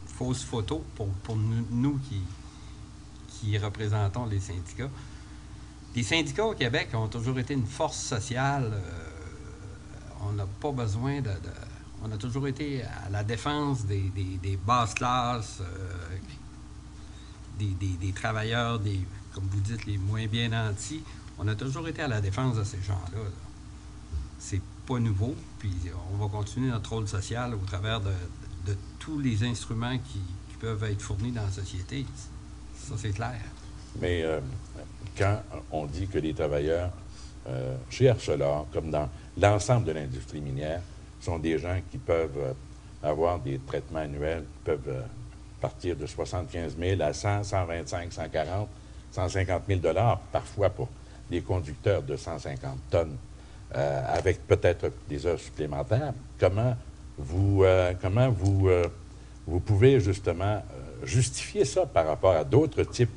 Speaker 9: fausse photo pour nous qui représentons les syndicats. Les syndicats au Québec ont toujours été une force sociale. On n'a pas besoin on a toujours été à la défense des basses classes, des travailleurs, comme vous dites, les moins bien nantis. On a toujours été à la défense de ces gens-là. Là. C'est pas nouveau, puis on va continuer notre rôle social au travers de tous les instruments qui peuvent être fournis dans la société. Ça, c'est clair.
Speaker 1: Mais quand on dit que les travailleurs chez Arcelor, comme dans l'ensemble de l'industrie minière, sont des gens qui peuvent avoir des traitements annuels, qui peuvent partir de 75 000 à 100, 125, 140, 150 000 $ parfois pour des conducteurs de 150 tonnes, avec peut-être des heures supplémentaires. Comment vous pouvez justement justifier ça par rapport à d'autres types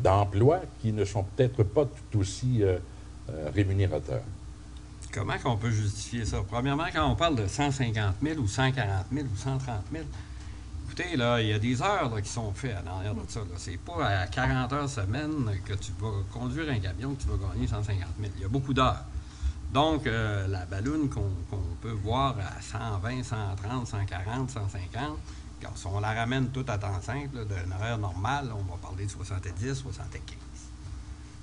Speaker 1: d'emplois qui ne sont peut-être pas tout aussi rémunérateurs?
Speaker 9: Comment qu'on peut justifier ça? Premièrement, quand on parle de 150 000 ou 140 000 ou 130 000, écoutez, là, il y a des heures là, qui sont faites à l'arrière de ça. C'est pas à 40 heures semaine que tu vas conduire un camion que tu vas gagner 150 000. Il y a beaucoup d'heures. Donc, la balloune qu'on peut voir à 120, 130, 140, 150, Car si on la ramène toute à temps simple, d'un horaire normal, on va parler de 70, 75.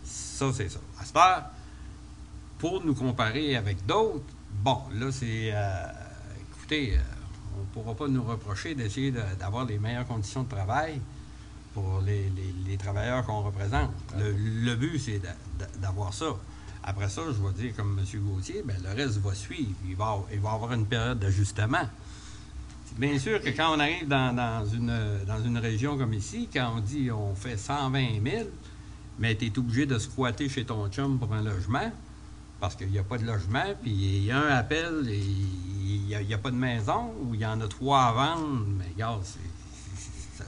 Speaker 9: Ça, c'est ça. À cette heure, pour nous comparer avec d'autres, bon, là, c'est... écoutez, on ne pourra pas nous reprocher d'essayer d'avoir les meilleures conditions de travail pour les travailleurs qu'on représente. Le but, c'est d'avoir ça. Après ça, je vais dire, comme M. Gauthier, bien, le reste va suivre. Il va y avoir une période d'ajustement. C'est bien sûr que quand on arrive dans une région comme ici, quand on dit on fait 120 000, mais tu es obligé de squatter chez ton chum pour un logement, parce qu'il n'y a pas de logement, puis il y a un appel, et il n'y a pas de maison, ou il y en a 3 à vendre, mais regarde, ça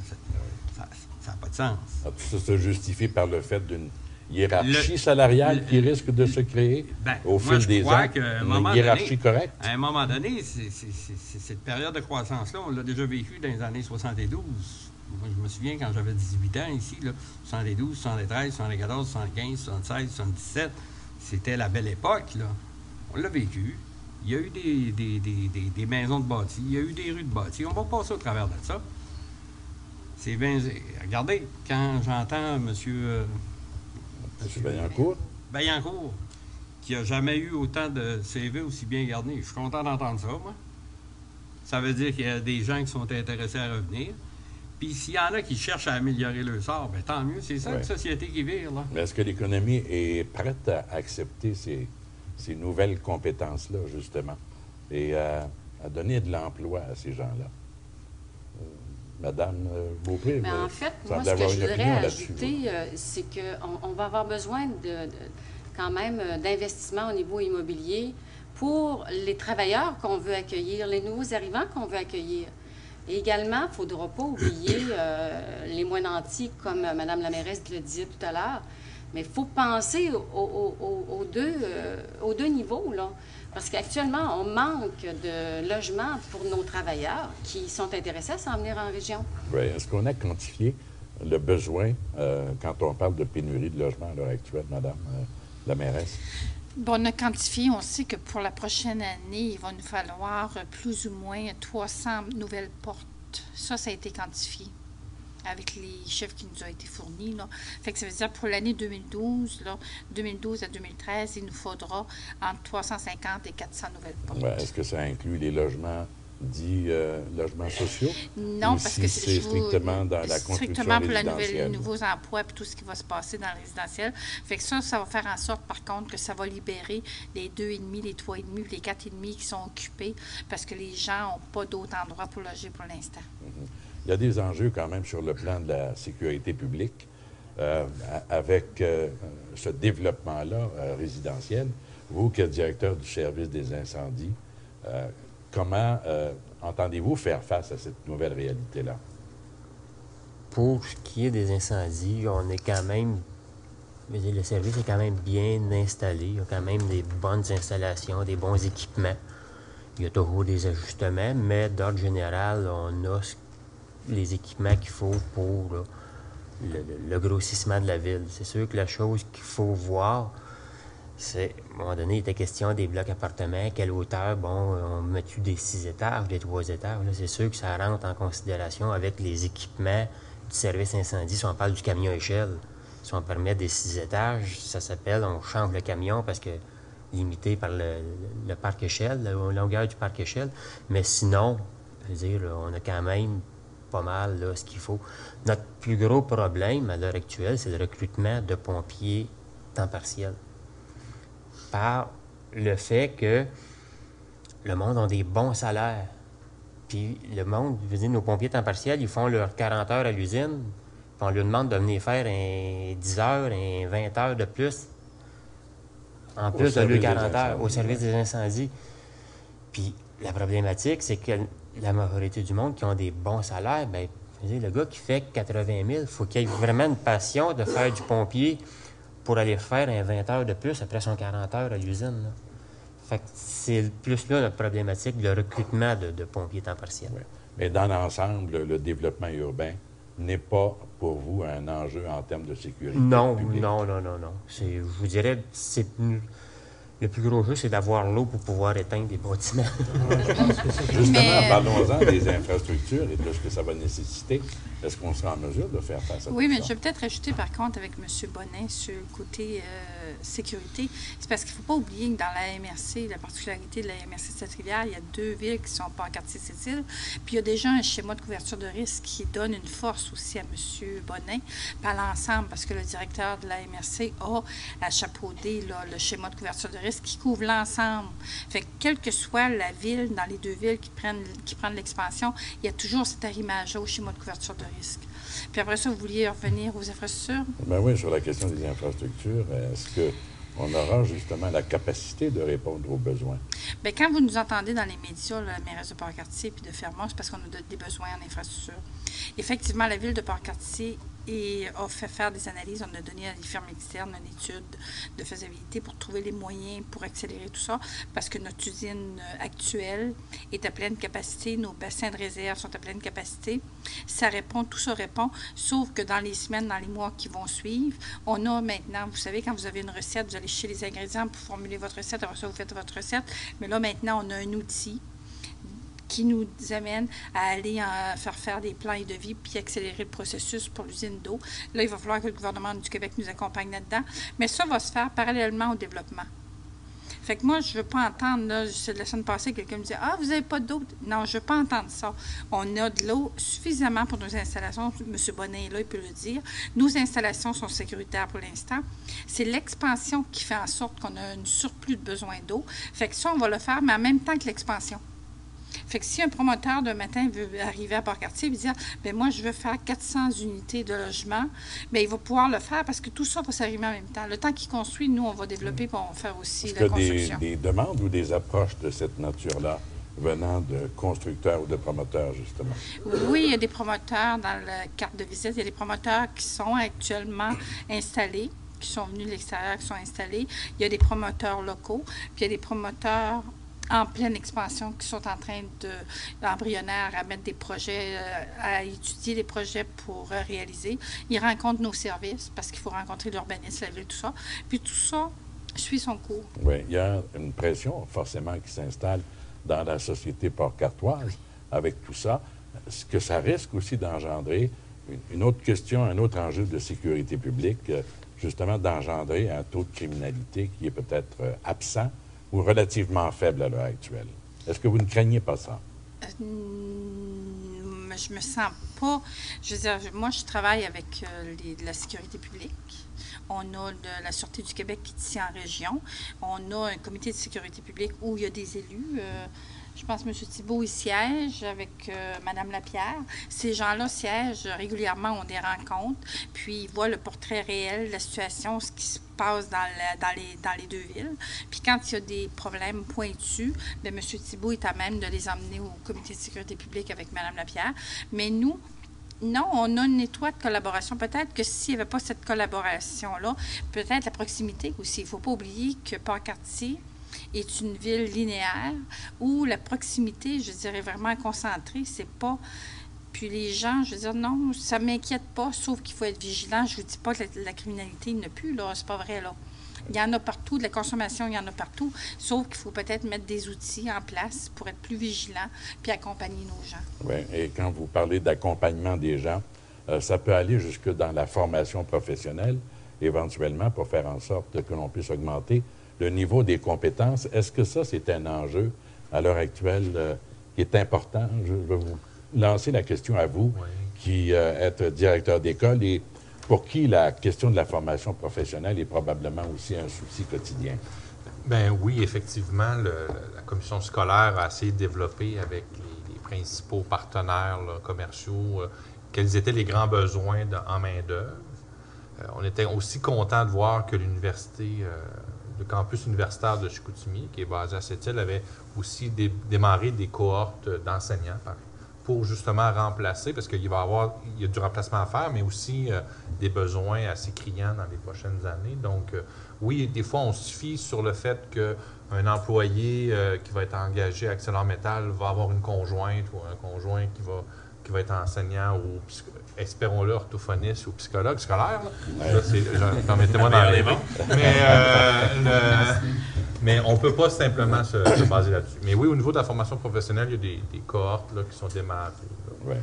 Speaker 9: n'a pas de sens.
Speaker 1: Tout ça se justifie par le fait d'une hiérarchie salariale qui risque de se créer au fil des ans. Une hiérarchie correcte.
Speaker 9: À un moment donné, cette période de croissance-là, on l'a déjà vécu dans les années 72. Moi, je me souviens quand j'avais 18 ans ici, là, 72, 73, 74, 75, 76, 77, c'était la belle époque, là. On l'a vécu. Il y a eu des maisons de bâtis, il y a eu des rues de bâtis. On va passer au travers de ça. C'est bien... Regardez, quand j'entends M. Vaillancourt, qui n'a jamais eu autant de CV aussi bien garnis. Je suis content d'entendre ça, moi. Ça veut dire qu'il y a des gens qui sont intéressés à revenir. Puis s'il y en a qui cherchent à améliorer leur sort, bien tant mieux. C'est ça une société qui vire, là.
Speaker 1: Mais est-ce que l'économie est prête à accepter ces nouvelles compétences-là, justement, et à donner de l'emploi à ces gens-là? Madame Beaupré,
Speaker 6: mais en fait, moi, ce que je voudrais ajouter, c'est qu'on va avoir besoin quand même d'investissement au niveau immobilier pour les travailleurs qu'on veut accueillir, les nouveaux arrivants qu'on veut accueillir. Et également, il ne faudra pas oublier les mois nantis, comme Mme la mairesse le disait tout à l'heure, mais il faut penser aux deux niveaux, là. Parce qu'actuellement, on manque de logements pour nos travailleurs qui sont intéressés à s'en venir en région.
Speaker 1: Oui. Est-ce qu'on a quantifié le besoin quand on parle de pénurie de logements à l'heure actuelle, Madame la mairesse?
Speaker 2: Bon, on a quantifié, on sait que pour la prochaine année, il va nous falloir plus ou moins 300 nouvelles portes. Ça a été quantifié avec les chiffres qui nous ont été fournis, là. Fait que ça veut dire pour l'année 2012, là, 2012 à 2013, il nous faudra entre 350 et 400 nouvelles portes.
Speaker 1: Ouais, est-ce que ça inclut les logements dits logements sociaux?
Speaker 2: Non, parce que
Speaker 1: c'est strictement dans la construction
Speaker 2: strictement pour
Speaker 1: résidentielle.
Speaker 2: les nouveaux emplois et tout ce qui va se passer dans le résidentiel. Fait que ça va faire en sorte, par contre, que ça va libérer les 2,5, les 3,5, les 4,5 qui sont occupés parce que les gens n'ont pas d'autres endroits pour loger pour l'instant.
Speaker 1: Il y a des enjeux quand même sur le plan de la sécurité publique avec ce développement-là résidentiel. Vous, qui êtes directeur du service des incendies, comment entendez-vous faire face à cette nouvelle réalité-là?
Speaker 12: Pour ce qui est des incendies, on est quand même... Le service est quand même bien installé. Il y a quand même des bonnes installations, des bons équipements. Il y a toujours des ajustements, mais d'ordre général, on a les équipements qu'il faut pour là, le grossissement de la ville. C'est sûr que la chose qu'il faut voir, c'est, à un moment donné, il était question des blocs appartements, quelle hauteur, bon, on met-tu des 6 étages, des 3 étages, là, c'est sûr que ça rentre en considération avec les équipements du service incendie. Si on parle du camion échelle, si on permet des 6 étages, ça s'appelle, on change le camion parce que limité par le parc échelle, la longueur du parc échelle, mais sinon, je veux dire, on a quand même pas mal là, ce qu'il faut. Notre plus gros problème à l'heure actuelle, c'est le recrutement de pompiers temps partiel. Par le fait que le monde a des bons salaires. Puis le monde, je veux dire, nos pompiers temps partiel, ils font leurs 40 heures à l'usine, puis on leur demande de venir faire 10 heures, 20 heures de plus, en plus de leurs 40 heures, au service des incendies. Puis la problématique, c'est que la majorité du monde qui ont des bons salaires, bien, le gars qui fait 80 000, il faut qu'il ait vraiment une passion de faire du pompier pour aller faire 20 heures de plus après son 40 heures à l'usine, là. Fait que c'est plus là notre problématique, le recrutement de pompiers temps partiel.
Speaker 1: Oui. Mais dans l'ensemble, le développement urbain n'est pas pour vous un enjeu en termes de sécurité publique?
Speaker 12: Non. Je vous dirais, le plus gros jeu, c'est d'avoir l'eau pour pouvoir éteindre des bâtiments.
Speaker 1: Justement, parlons-en des infrastructures et de ce que ça va nécessiter. Est-ce qu'on sera en mesure de faire face à
Speaker 2: Oui,
Speaker 1: tout
Speaker 2: mais
Speaker 1: ça?
Speaker 2: je vais peut-être rajouter par contre avec M. Bonnet sur le côté sécurité. C'est parce qu'il ne faut pas oublier que dans la MRC, la particularité de la MRC de Cette-Rivière, il y a 2 villes qui sont Port-Cartier-Sept-Îles. Puis il y a déjà un schéma de couverture de risque qui donne une force aussi à M. Bonnet, pas l'ensemble, parce que le directeur de la MRC a chapeauté là, le schéma de couverture de risque qui couvre l'ensemble. Fait que quelle que soit la ville, dans les 2 villes qui prennent l'expansion, il y a toujours cet arrimage-là au schéma de couverture de risque. Puis après ça, vous vouliez revenir aux infrastructures?
Speaker 1: Ben oui, sur la question des infrastructures, est-ce qu'on aura justement la capacité de répondre aux besoins?
Speaker 2: Bien, quand vous nous entendez dans les médias, la mairesse de Port-Cartier puis de Fermont, c'est parce qu'on a des besoins en infrastructure. Effectivement, la ville de Port-Cartier a fait faire des analyses. On a donné à des firmes externes une étude de faisabilité pour trouver les moyens pour accélérer tout ça, parce que notre usine actuelle est à pleine capacité, nos bassins de réserve sont à pleine capacité. Ça répond, tout ça répond, sauf que dans les semaines, dans les mois qui vont suivre, on a maintenant, vous savez, quand vous avez une recette, vous allez chercher les ingrédients pour formuler votre recette, après ça, vous faites votre recette, mais là, maintenant, on a un outil qui nous amène à aller faire des plans et devis puis accélérer le processus pour l'usine d'eau. Là, il va falloir que le gouvernement du Québec nous accompagne là-dedans. Mais ça va se faire parallèlement au développement. Fait que moi, je ne veux pas entendre, là, c'est la semaine passée, quelqu'un me disait « Ah, vous n'avez pas d'eau? » Non, je ne veux pas entendre ça. On a de l'eau suffisamment pour nos installations. M. Bonnet est là, il peut le dire. Nos installations sont sécuritaires pour l'instant. C'est l'expansion qui fait en sorte qu'on a un surplus de besoin d'eau. Fait que ça, on va le faire, mais en même temps que l'expansion. Fait que si un promoteur de matin veut arriver à Port-Cartier et dire « Bien, moi, je veux faire 400 unités de logement », bien, il va pouvoir le faire parce que tout ça va s'arriver en même temps. Le temps qu'il construit, nous, on va développer et on va faire aussi la construction.
Speaker 1: Est-ce qu'il y a des demandes ou des approches de cette nature-là venant de constructeurs ou de promoteurs, justement?
Speaker 2: Oui, il y a des promoteurs dans la carte de visite. Il y a des promoteurs qui sont actuellement installés, qui sont venus de l'extérieur, qui sont installés. Il y a des promoteurs locaux, puis il y a des promoteurs en pleine expansion qui sont en train embryonnaires à mettre des projets, à étudier les projets pour réaliser. Ils rencontrent nos services parce qu'il faut rencontrer l'urbanisme, la ville, tout ça. Puis tout ça suit son cours.
Speaker 1: Oui, il y a une pression forcément qui s'installe dans la société port-cartoise avec tout ça. Ce que ça risque aussi d'engendrer une autre question, un autre enjeu de sécurité publique, justement d'engendrer un taux de criminalité qui est peut-être absent ou relativement faible à l'heure actuelle. Est-ce que vous ne craignez pas ça?
Speaker 2: Je me sens pas... Je veux dire, moi, je travaille avec la sécurité publique. On a la Sûreté du Québec qui est ici en région. On a un comité de sécurité publique où il y a des élus. Je pense que M. Thibault, il siège avec Mme Lapierre. Ces gens-là siègent régulièrement, ont des rencontres, puis ils voient le portrait réel de la situation, ce qui se passe dans les 2 villes. Puis quand il y a des problèmes pointus, bien, M. Thibault est à même de les emmener au comité de sécurité publique avec Mme Lapierre. Mais nous, non, on a une étroite collaboration. Peut-être que s'il n'y avait pas cette collaboration-là, peut-être la proximité aussi. Il ne faut pas oublier que Port-Cartier est une ville linéaire où la proximité, je dirais, vraiment concentrée, c'est pas... Puis les gens, je veux dire, non, ça ne m'inquiète pas, sauf qu'il faut être vigilant. Je ne vous dis pas que la criminalité il n'y en a plus, là, c'est pas vrai, là. Il y en a partout, de la consommation, il y en a partout, sauf qu'il faut peut-être mettre des outils en place pour être plus vigilant puis accompagner nos gens.
Speaker 1: Oui, et quand vous parlez d'accompagnement des gens, ça peut aller jusque dans la formation professionnelle, éventuellement, pour faire en sorte que l'on puisse augmenter le niveau des compétences. Est-ce que ça, c'est un enjeu à l'heure actuelle qui est important? Je vais vous lancer la question à vous, qui êtes directeur d'école et pour qui la question de la formation professionnelle est probablement aussi un souci quotidien.
Speaker 3: Bien oui, effectivement, la commission scolaire a essayé de développer avec les principaux partenaires là, commerciaux quels étaient les grands besoins en main-d'œuvre. On était aussi content de voir que l'université, le campus universitaire de Chicoutimi, qui est basé à Sept-Îles, avait aussi démarré des cohortes d'enseignants pour justement remplacer, parce qu'il y a du remplacement à faire, mais aussi des besoins assez criants dans les prochaines années. Donc, oui, des fois, on se fie sur le fait qu'un employé qui va être engagé à ArcelorMittal va avoir une conjointe ou un conjoint qui va qui va être enseignant ou, espérons-le, orthophoniste ou psychologue scolaire. Là. Permettez-moi d'en rêver. Mais on ne peut pas simplement se baser là-dessus. Mais oui, au niveau de la formation professionnelle, il y a des cohortes là, qui sont démarrées.
Speaker 1: Oui.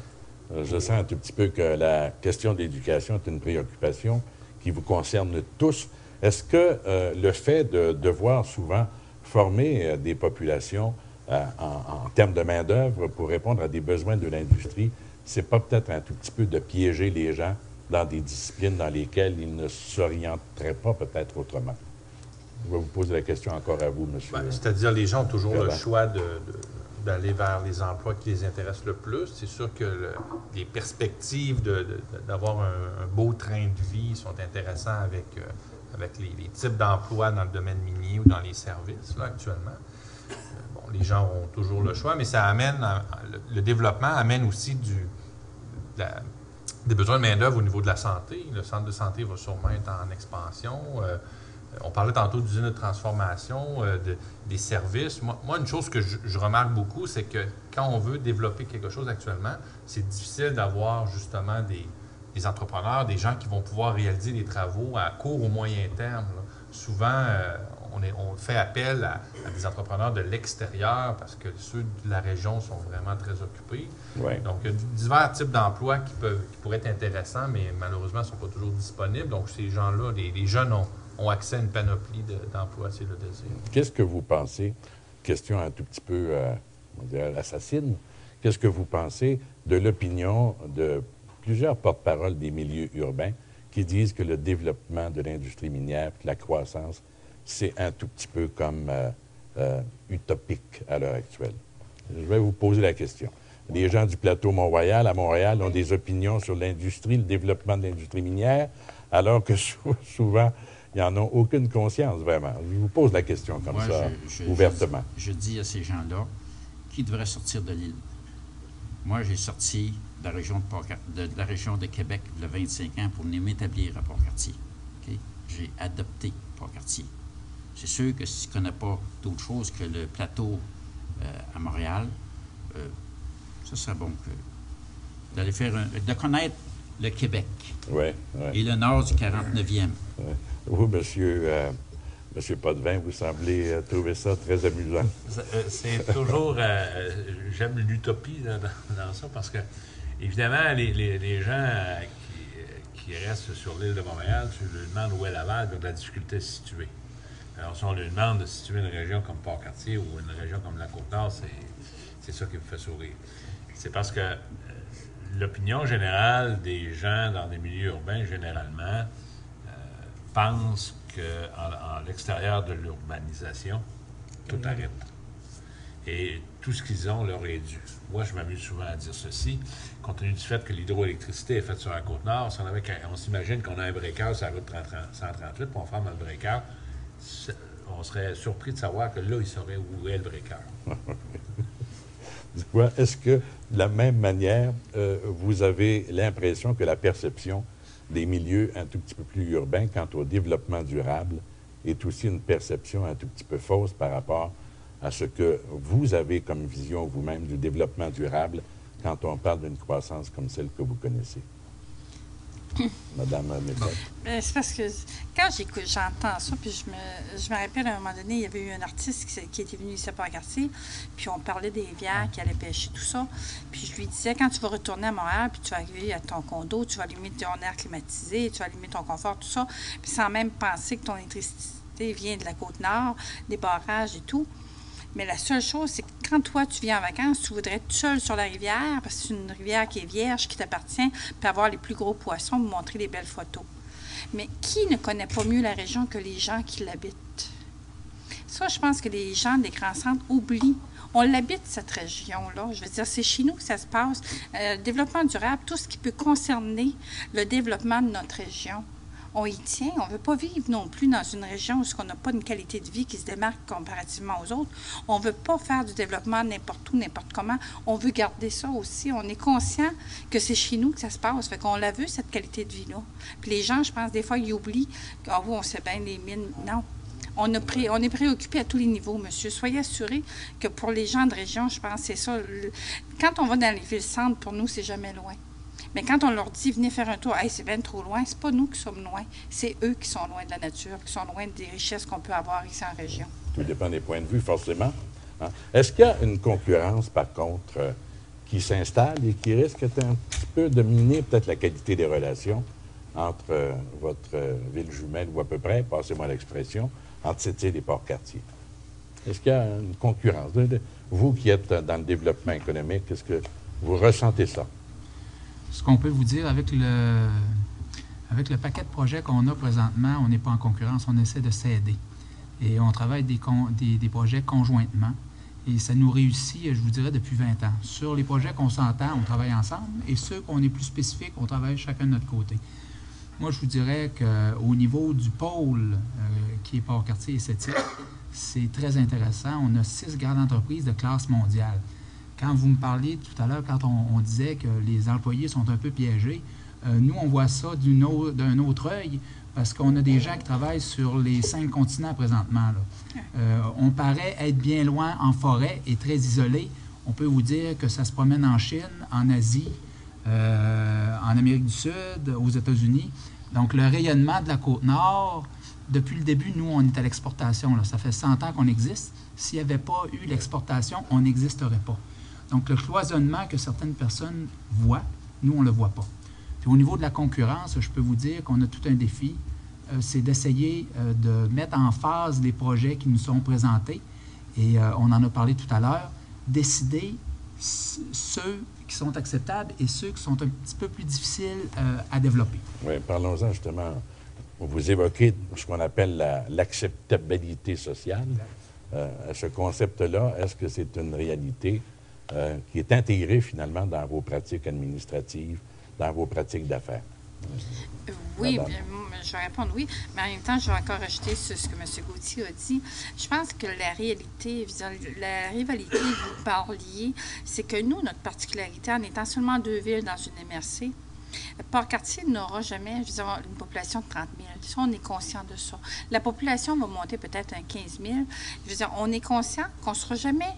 Speaker 1: Je sens un tout petit peu que la question de l'éducation est une préoccupation qui vous concerne tous. Est-ce que le fait de devoir souvent former des populations en termes de main-d'œuvre pour répondre à des besoins de l'industrie, c'est pas peut-être un tout petit peu de piéger les gens dans des disciplines dans lesquelles ils ne s'orienteraient pas peut-être autrement? Je vais vous poser la question encore à vous, monsieur.
Speaker 3: C'est-à-dire, les gens ont toujours le choix d'aller vers les emplois qui les intéressent le plus. C'est sûr que les perspectives d'avoir un beau train de vie sont intéressants avec les types d'emplois dans le domaine minier ou dans les services, là, actuellement. Les gens ont toujours le choix, mais ça amène, le développement amène aussi des besoins de main-d'œuvre au niveau de la santé. Le centre de santé va sûrement être en expansion. On parlait tantôt d'usines de transformation, des services. Moi, une chose que je remarque beaucoup, c'est que quand on veut développer quelque chose actuellement, c'est difficile d'avoir justement des entrepreneurs, des gens qui vont pouvoir réaliser des travaux à court ou moyen terme. Là. Souvent, on fait appel à des entrepreneurs de l'extérieur parce que ceux de la région sont vraiment très occupés.
Speaker 1: Ouais.
Speaker 3: Donc, il y a divers types d'emplois qui pourraient être intéressants, mais malheureusement, ne sont pas toujours disponibles. Donc, ces gens-là, les jeunes ont accès à une panoplie d'emplois, c'est le désir.
Speaker 1: Qu'est-ce que vous pensez, question un tout petit peu, on dirait, assassine, qu'est-ce que vous pensez de l'opinion de plusieurs porte-paroles des milieux urbains qui disent que le développement de l'industrie minière, que la croissance, c'est un tout petit peu comme utopique à l'heure actuelle? Je vais vous poser la question. Les gens du plateau Mont-Royal, à Montréal, ont des opinions sur l'industrie, le développement de l'industrie minière, alors que souvent, ils n'en ont aucune conscience, vraiment. Je vous pose la question comme ça, ouvertement.
Speaker 5: Je dis à ces gens-là qui devraient sortir de l'île. Moi, j'ai sorti de la région de Québec il y a 25 ans pour venir m'établir à Port-Cartier. Okay? J'ai adopté Port-Cartier. C'est sûr que si tu ne connais pas d'autre chose que le plateau à Montréal, ça serait bon d'aller de connaître le Québec et le nord du 49e.
Speaker 1: Ouais. Vous, Monsieur Potvin, vous semblez trouver ça très amusant.
Speaker 4: C'est toujours... j'aime l'utopie dans ça parce que, évidemment, les gens qui restent sur l'île de Montréal, tu leur demandes où est Laval, ils ont de la difficulté à se situer. Alors, si on leur demande de situer une région comme Port-Cartier ou une région comme la Côte-Nord, c'est ça qui me fait sourire. C'est parce que l'opinion générale des gens dans des milieux urbains, généralement, pensent qu'en l'extérieur de l'urbanisation, tout arrête. Et tout ce qu'ils ont leur est dû. Moi, je m'amuse souvent à dire ceci, compte tenu du fait que l'hydroélectricité est faite sur la Côte-Nord, si on s'imagine qu'on a un breaker sur la route 138, puis on ferme le breaker, on serait surpris de savoir que là, ils sauraient où est le breaker.
Speaker 1: Est-ce que, de la même manière, vous avez l'impression que la perception des milieux un tout petit peu plus urbains quant au développement durable est aussi une perception un tout petit peu fausse par rapport à ce que vous avez comme vision vous-même du développement durable quand on parle d'une croissance comme celle que vous connaissez? Madame Méthode.
Speaker 2: C'est parce que quand j'entends ça, puis je me rappelle à un moment donné, il y avait eu un artiste qui était venu ici à Port-Cartier, puis on parlait des rivières qui allaient pêcher, tout ça. Puis je lui disais, quand tu vas retourner à Montréal, puis tu vas arriver à ton condo, tu vas allumer ton air climatisé, tu vas allumer ton confort, tout ça, puis sans même penser que ton électricité vient de la Côte-Nord, des barrages et tout. Mais la seule chose, c'est que quand toi, tu viens en vacances, tu voudrais être seul sur la rivière, parce que c'est une rivière qui est vierge, qui t'appartient, puis avoir les plus gros poissons, vous montrer des belles photos. Mais qui ne connaît pas mieux la région que les gens qui l'habitent? Ça, je pense que les gens des grands centres oublient. On l'habite, cette région-là. Je veux dire, c'est chez nous que ça se passe. Le développement durable, tout ce qui peut concerner le développement de notre région, on y tient. On ne veut pas vivre non plus dans une région où on n'a pas une qualité de vie qui se démarque comparativement aux autres. On ne veut pas faire du développement n'importe où, n'importe comment. On veut garder ça aussi. On est conscient que c'est chez nous que ça se passe. Fait qu'on la veut, cette qualité de vie-là. Puis les gens, je pense, des fois, ils oublient qu'on on sait bien les mines. Non. On est préoccupé à tous les niveaux, monsieur. Soyez assurés que pour les gens de région, je pense que c'est ça. Quand on va dans les villes-centres, pour nous, c'est jamais loin. Mais quand on leur dit, venez faire un tour, hey, c'est bien trop loin, c'est pas nous qui sommes loin, c'est eux qui sont loin de la nature, qui sont loin des richesses qu'on peut avoir ici en région.
Speaker 1: Tout dépend des points de vue, forcément. Hein? Est-ce qu'il y a une concurrence, par contre, qui s'installe et qui risque un petit peu de miner peut-être la qualité des relations entre votre ville jumelle, ou à peu près, passez-moi l'expression, entre Sept-Îles et Port-Cartier? Est-ce qu'il y a une concurrence? Vous qui êtes dans le développement économique, est-ce que vous ressentez ça?
Speaker 7: Ce qu'on peut vous dire avec le paquet de projets qu'on a présentement, on n'est pas en concurrence, on essaie de s'aider. Et on travaille des projets conjointement. Et ça nous réussit, je vous dirais, depuis 20 ans. Sur les projets qu'on s'entend, on travaille ensemble. Et ceux qu'on est plus spécifiques, on travaille chacun de notre côté. Moi, je vous dirais qu'au niveau du pôle qui est Port-Cartier et Sept-Îles, c'est très intéressant. On a 6 grandes entreprises de classe mondiale. Quand vous me parliez tout à l'heure, quand on disait que les employés sont un peu piégés, nous, on voit ça d'un autre œil parce qu'on a des gens qui travaillent sur les 5 continents présentement. On paraît être bien loin en forêt et très isolé. On peut vous dire que ça se promène en Chine, en Asie, en Amérique du Sud, aux États-Unis. Donc, le rayonnement de la Côte-Nord, depuis le début, nous, on est à l'exportation. Ça fait 100 ans qu'on existe. S'il n'y avait pas eu l'exportation, on n'existerait pas. Donc, le cloisonnement que certaines personnes voient, nous, on ne le voit pas. Puis, au niveau de la concurrence, je peux vous dire qu'on a tout un défi. C'est d'essayer de mettre en phase les projets qui nous sont présentés. Et on en a parlé tout à l'heure. Décider ceux qui sont acceptables et ceux qui sont un petit peu plus difficiles à développer.
Speaker 1: Oui, parlons-en justement. Vous évoquez ce qu'on appelle l'acceptabilité sociale. Ce concept-là, est-ce que c'est une réalité qui est intégrée finalement dans vos pratiques administratives, dans vos pratiques d'affaires?
Speaker 2: Oui, bien, je vais répondre oui, mais en même temps, je vais encore ajouter sur ce que M. Gauthier a dit. Je pense que la rivalité que vous parliez, c'est que nous, notre particularité, en étant seulement 2 villes dans une MRC, Port-Cartier n'aura jamais, je veux dire, une population de 30 000. Ça, on est conscient de ça. La population va monter peut-être à 15 000. Je veux dire, on est conscient qu'on ne sera jamais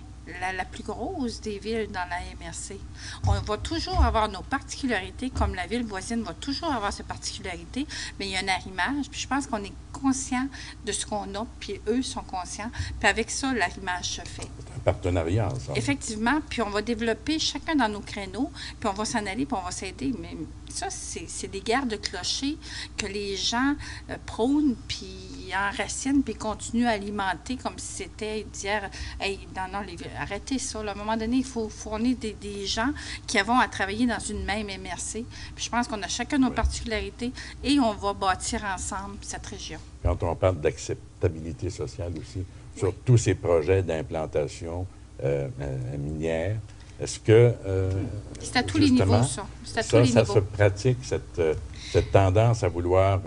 Speaker 2: la plus grosse des villes dans la MRC. On va toujours avoir nos particularités, comme la ville voisine va toujours avoir ses particularités, mais il y a un arrimage, puis je pense qu'on est conscient de ce qu'on a, puis eux sont conscients, puis avec ça, l'arrimage se fait.
Speaker 1: C'est un partenariat ensemble.
Speaker 2: Effectivement, puis on va développer chacun dans nos créneaux, puis on va s'en aller, puis on va s'aider, mais ça, c'est des guerres de clochers que les gens prônent, puis enracinent, puis continuent à alimenter comme si c'était d'hier. Hey, non, arrêtez ça. Là. À un moment donné, il faut fournir des gens qui vont à travailler dans une même MRC. Puis je pense qu'on a chacun nos particularités et on va bâtir ensemble cette région.
Speaker 1: Quand on parle d'acceptabilité sociale aussi, sur tous ces projets d'implantation minière, est-ce que...
Speaker 2: c'est à tous les niveaux, ça. C'est à tous les niveaux.
Speaker 1: Ça se pratique, cette tendance à vouloir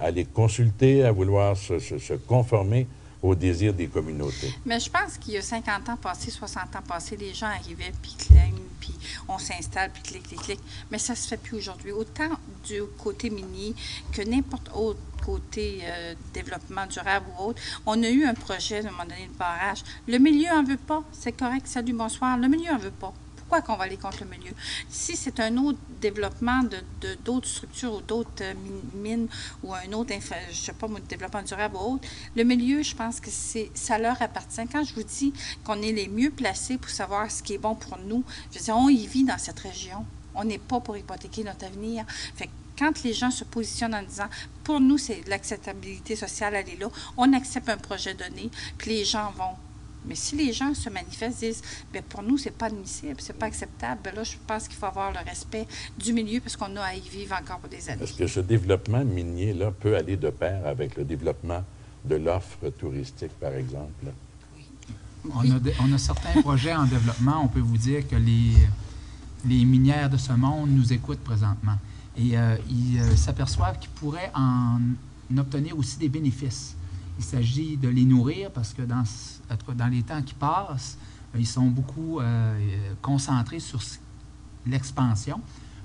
Speaker 1: aller consulter, à vouloir se conformer aux désirs des communautés.
Speaker 2: Mais je pense qu'il y a 50 ans passés, 60 ans passés, les gens arrivaient, puis claignent, puis on s'installe, puis clic. Mais ça se fait plus aujourd'hui. Autant du côté minier que n'importe autre côté développement durable ou autre. On a eu un projet, à un moment donné, de barrage. Le milieu en veut pas. C'est correct, salut, bonsoir. Le milieu en veut pas. Pourquoi qu'on va aller contre le milieu? Si c'est un autre développement d'autres structures ou d'autres mines ou un autre, je sais pas, développement durable ou autre, le milieu, je pense que ça leur appartient. Quand je vous dis qu'on est les mieux placés pour savoir ce qui est bon pour nous, je veux dire, on y vit dans cette région. On n'est pas pour hypothéquer notre avenir. Fait que quand les gens se positionnent en disant, pour nous, c'est l'acceptabilité sociale, elle est là, on accepte un projet donné, puis les gens vont. Mais si les gens se manifestent, disent, bien, pour nous, c'est pas admissible, c'est pas acceptable, bien là, je pense qu'il faut avoir le respect du milieu parce qu'on a à y vivre encore pour des années.
Speaker 1: Est-ce que ce développement minier-là peut aller de pair avec le développement de l'offre touristique, par exemple?
Speaker 7: Oui. On a certains projets en développement. On peut vous dire que les minières de ce monde nous écoutent présentement. Et ils s'aperçoivent qu'ils pourraient en obtenir aussi des bénéfices. Il s'agit de les nourrir parce que dans les temps qui passent, ils sont beaucoup concentrés sur l'expansion.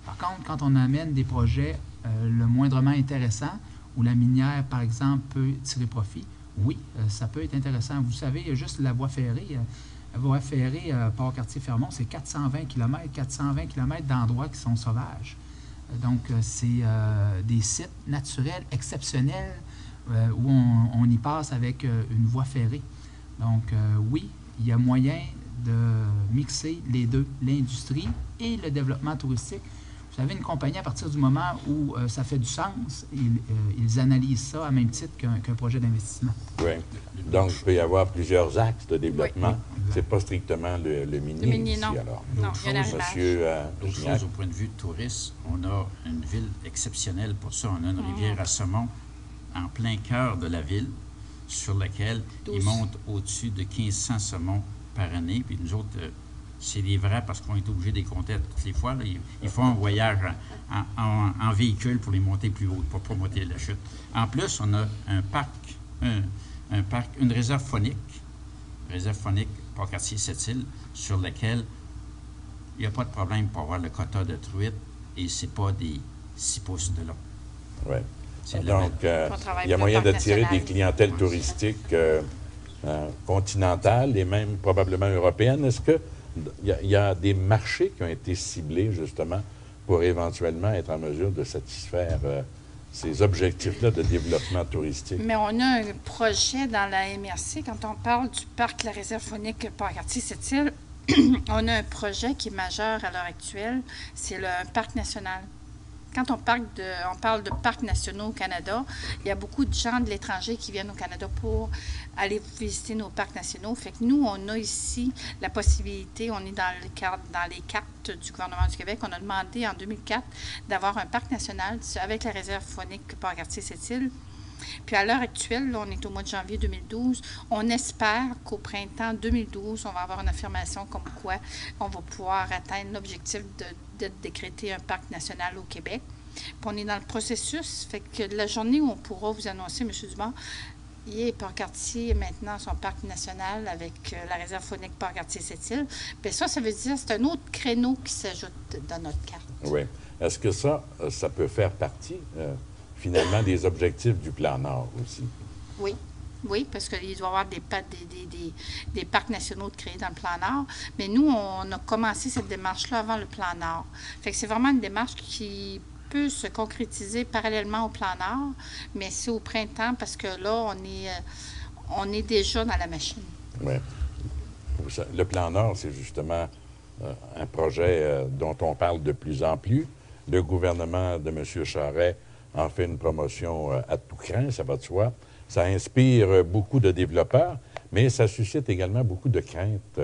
Speaker 7: Par contre, quand on amène des projets le moindrement intéressants, où la minière, par exemple, peut tirer profit, oui, ça peut être intéressant. Vous savez, juste la voie ferrée, Port-Cartier-Fermont, c'est 420 km d'endroits qui sont sauvages. Donc, c'est des sites naturels exceptionnels où on y passe avec une voie ferrée. Donc, oui, il y a moyen de mixer les deux, l'industrie et le développement touristique. Vous savez, une compagnie, à partir du moment où ça fait du sens, ils analysent ça à même titre qu'un projet d'investissement.
Speaker 1: Oui. Donc, il peut y avoir plusieurs axes de développement. Oui. C'est pas strictement le minier.
Speaker 2: Le minier,
Speaker 1: ici,
Speaker 2: non.
Speaker 1: alors.
Speaker 2: Non, il y a
Speaker 5: D'autres choses au point de vue tourisme, on a une ville exceptionnelle pour ça. On a une rivière à saumon en plein cœur de la ville, sur laquelle ils montent au-dessus de 1500 saumons par année. Puis nous autres, c'est des vrais parce qu'on est obligé de les compter toutes les fois. Là. Ils font un voyage en véhicule pour les monter plus haut, pour monter la chute. En plus, on a un parc, une réserve faunique Port-Cartier-Sept-Îles, sur laquelle il n'y a pas de problème pour avoir le quota de truites et c'est pas des 6 pouces de long.
Speaker 1: Oui. Donc, il y a moyen d'attirer des clientèles touristiques continentales et même probablement européennes. Est-ce qu'il y a des marchés qui ont été ciblés, justement, pour éventuellement être en mesure de satisfaire ces objectifs-là de développement touristique?
Speaker 2: Mais on a un projet dans la MRC, quand on parle du parc La Réserve faunique Port-Cartier-Sept-Îles, on a un projet qui est majeur à l'heure actuelle, c'est un parc national. Quand on parle de parcs nationaux au Canada, il y a beaucoup de gens de l'étranger qui viennent au Canada pour aller visiter nos parcs nationaux. Fait que nous, on a ici la possibilité, on est dans les cartes du gouvernement du Québec, on a demandé en 2004 d'avoir un parc national avec la réserve faunique Port-Cartier-Sept-Îles. Puis à l'heure actuelle, là, on est au mois de janvier 2012, on espère qu'au printemps 2012, on va avoir une affirmation comme quoi on va pouvoir atteindre l'objectif de décréter un parc national au Québec. Puis on est dans le processus, fait que la journée où on pourra vous annoncer, M. Dumont, Port-Cartier maintenant son parc national avec la réserve faunique Port-Cartier-Sept-Îles, bien ça veut dire que c'est un autre créneau qui s'ajoute dans notre carte.
Speaker 1: Oui. Est-ce que ça peut faire partie finalement des objectifs du plan Nord aussi? Oui.
Speaker 2: Oui, parce qu'il doit y avoir des parcs nationaux de créer dans le plan Nord. Mais nous, on a commencé cette démarche-là avant le plan Nord. Fait que c'est vraiment une démarche qui peut se concrétiser parallèlement au plan Nord, mais c'est au printemps parce que là, on est déjà dans la machine.
Speaker 1: Oui. Le plan Nord, c'est justement un projet dont on parle de plus en plus. Le gouvernement de M. Charest en fait une promotion à tout crin, ça va de soi. Ça inspire beaucoup de développeurs, mais ça suscite également beaucoup de craintes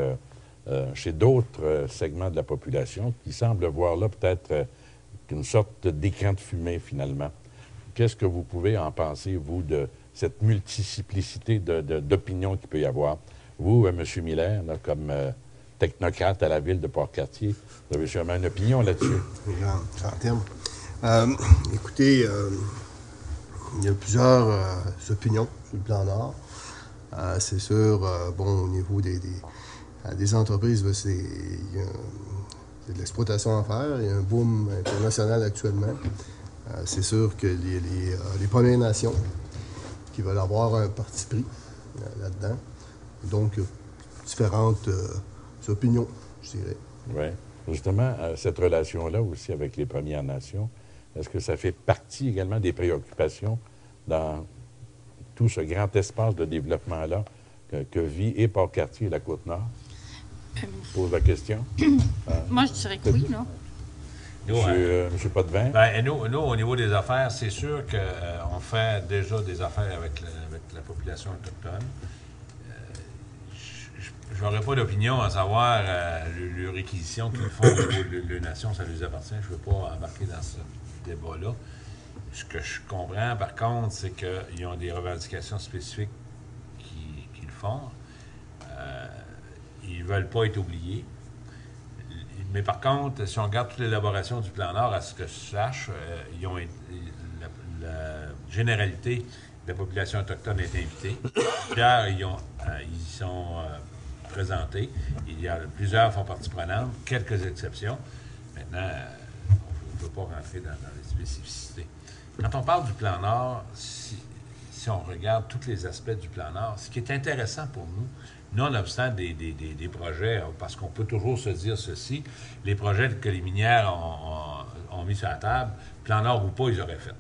Speaker 1: chez d'autres segments de la population qui semblent voir là peut-être une sorte d'écran de fumée, finalement. Qu'est-ce que vous pouvez en penser, vous, de cette multiplicité d'opinions qu'il peut y avoir? Vous, M. Miller, là, comme technocrate à la ville de Port-Cartier, vous avez sûrement une opinion là-dessus.
Speaker 10: En termes. Écoutez, il y a plusieurs opinions sur le plan Nord. C'est sûr, au niveau des entreprises, il y a de l'exploitation à faire. Il y a un boom international actuellement. C'est sûr que les Premières Nations qui veulent avoir un parti pris là-dedans. Donc, différentes opinions, je dirais.
Speaker 1: Oui. Justement, cette relation-là aussi avec les Premières Nations, est-ce que ça fait partie également des préoccupations dans tout ce grand espace de développement-là que vit et Port-Cartier et la Côte-Nord? Je pose la question.
Speaker 2: Moi, je dirais que oui, non?
Speaker 1: Monsieur Potvin?
Speaker 4: Nous, au niveau des affaires, c'est sûr qu'on fait déjà des affaires avec la population autochtone. Je n'aurais pas d'opinion à savoir les réquisitions qu'ils font au niveau de la nation, ça leur appartient. Je ne veux pas embarquer dans ce débat-là. Ce que je comprends, par contre, c'est qu'ils ont des revendications spécifiques qu'ils font. Ils ne veulent pas être oubliés. Mais par contre, si on regarde toute l'élaboration du plan Nord, à ce que je sache, la généralité de la population autochtone est invitée. Plusieurs ils sont présentés. Plusieurs font partie prenante, quelques exceptions. Maintenant, on ne peut pas rentrer dans les spécificités. Quand on parle du plan Nord, si si on regarde tous les aspects du plan Nord, ce qui est intéressant pour nous, nonobstant des projets, parce qu'on peut toujours se dire ceci, les projets que les minières ont mis sur la table, plan Nord ou pas, ils auraient fait.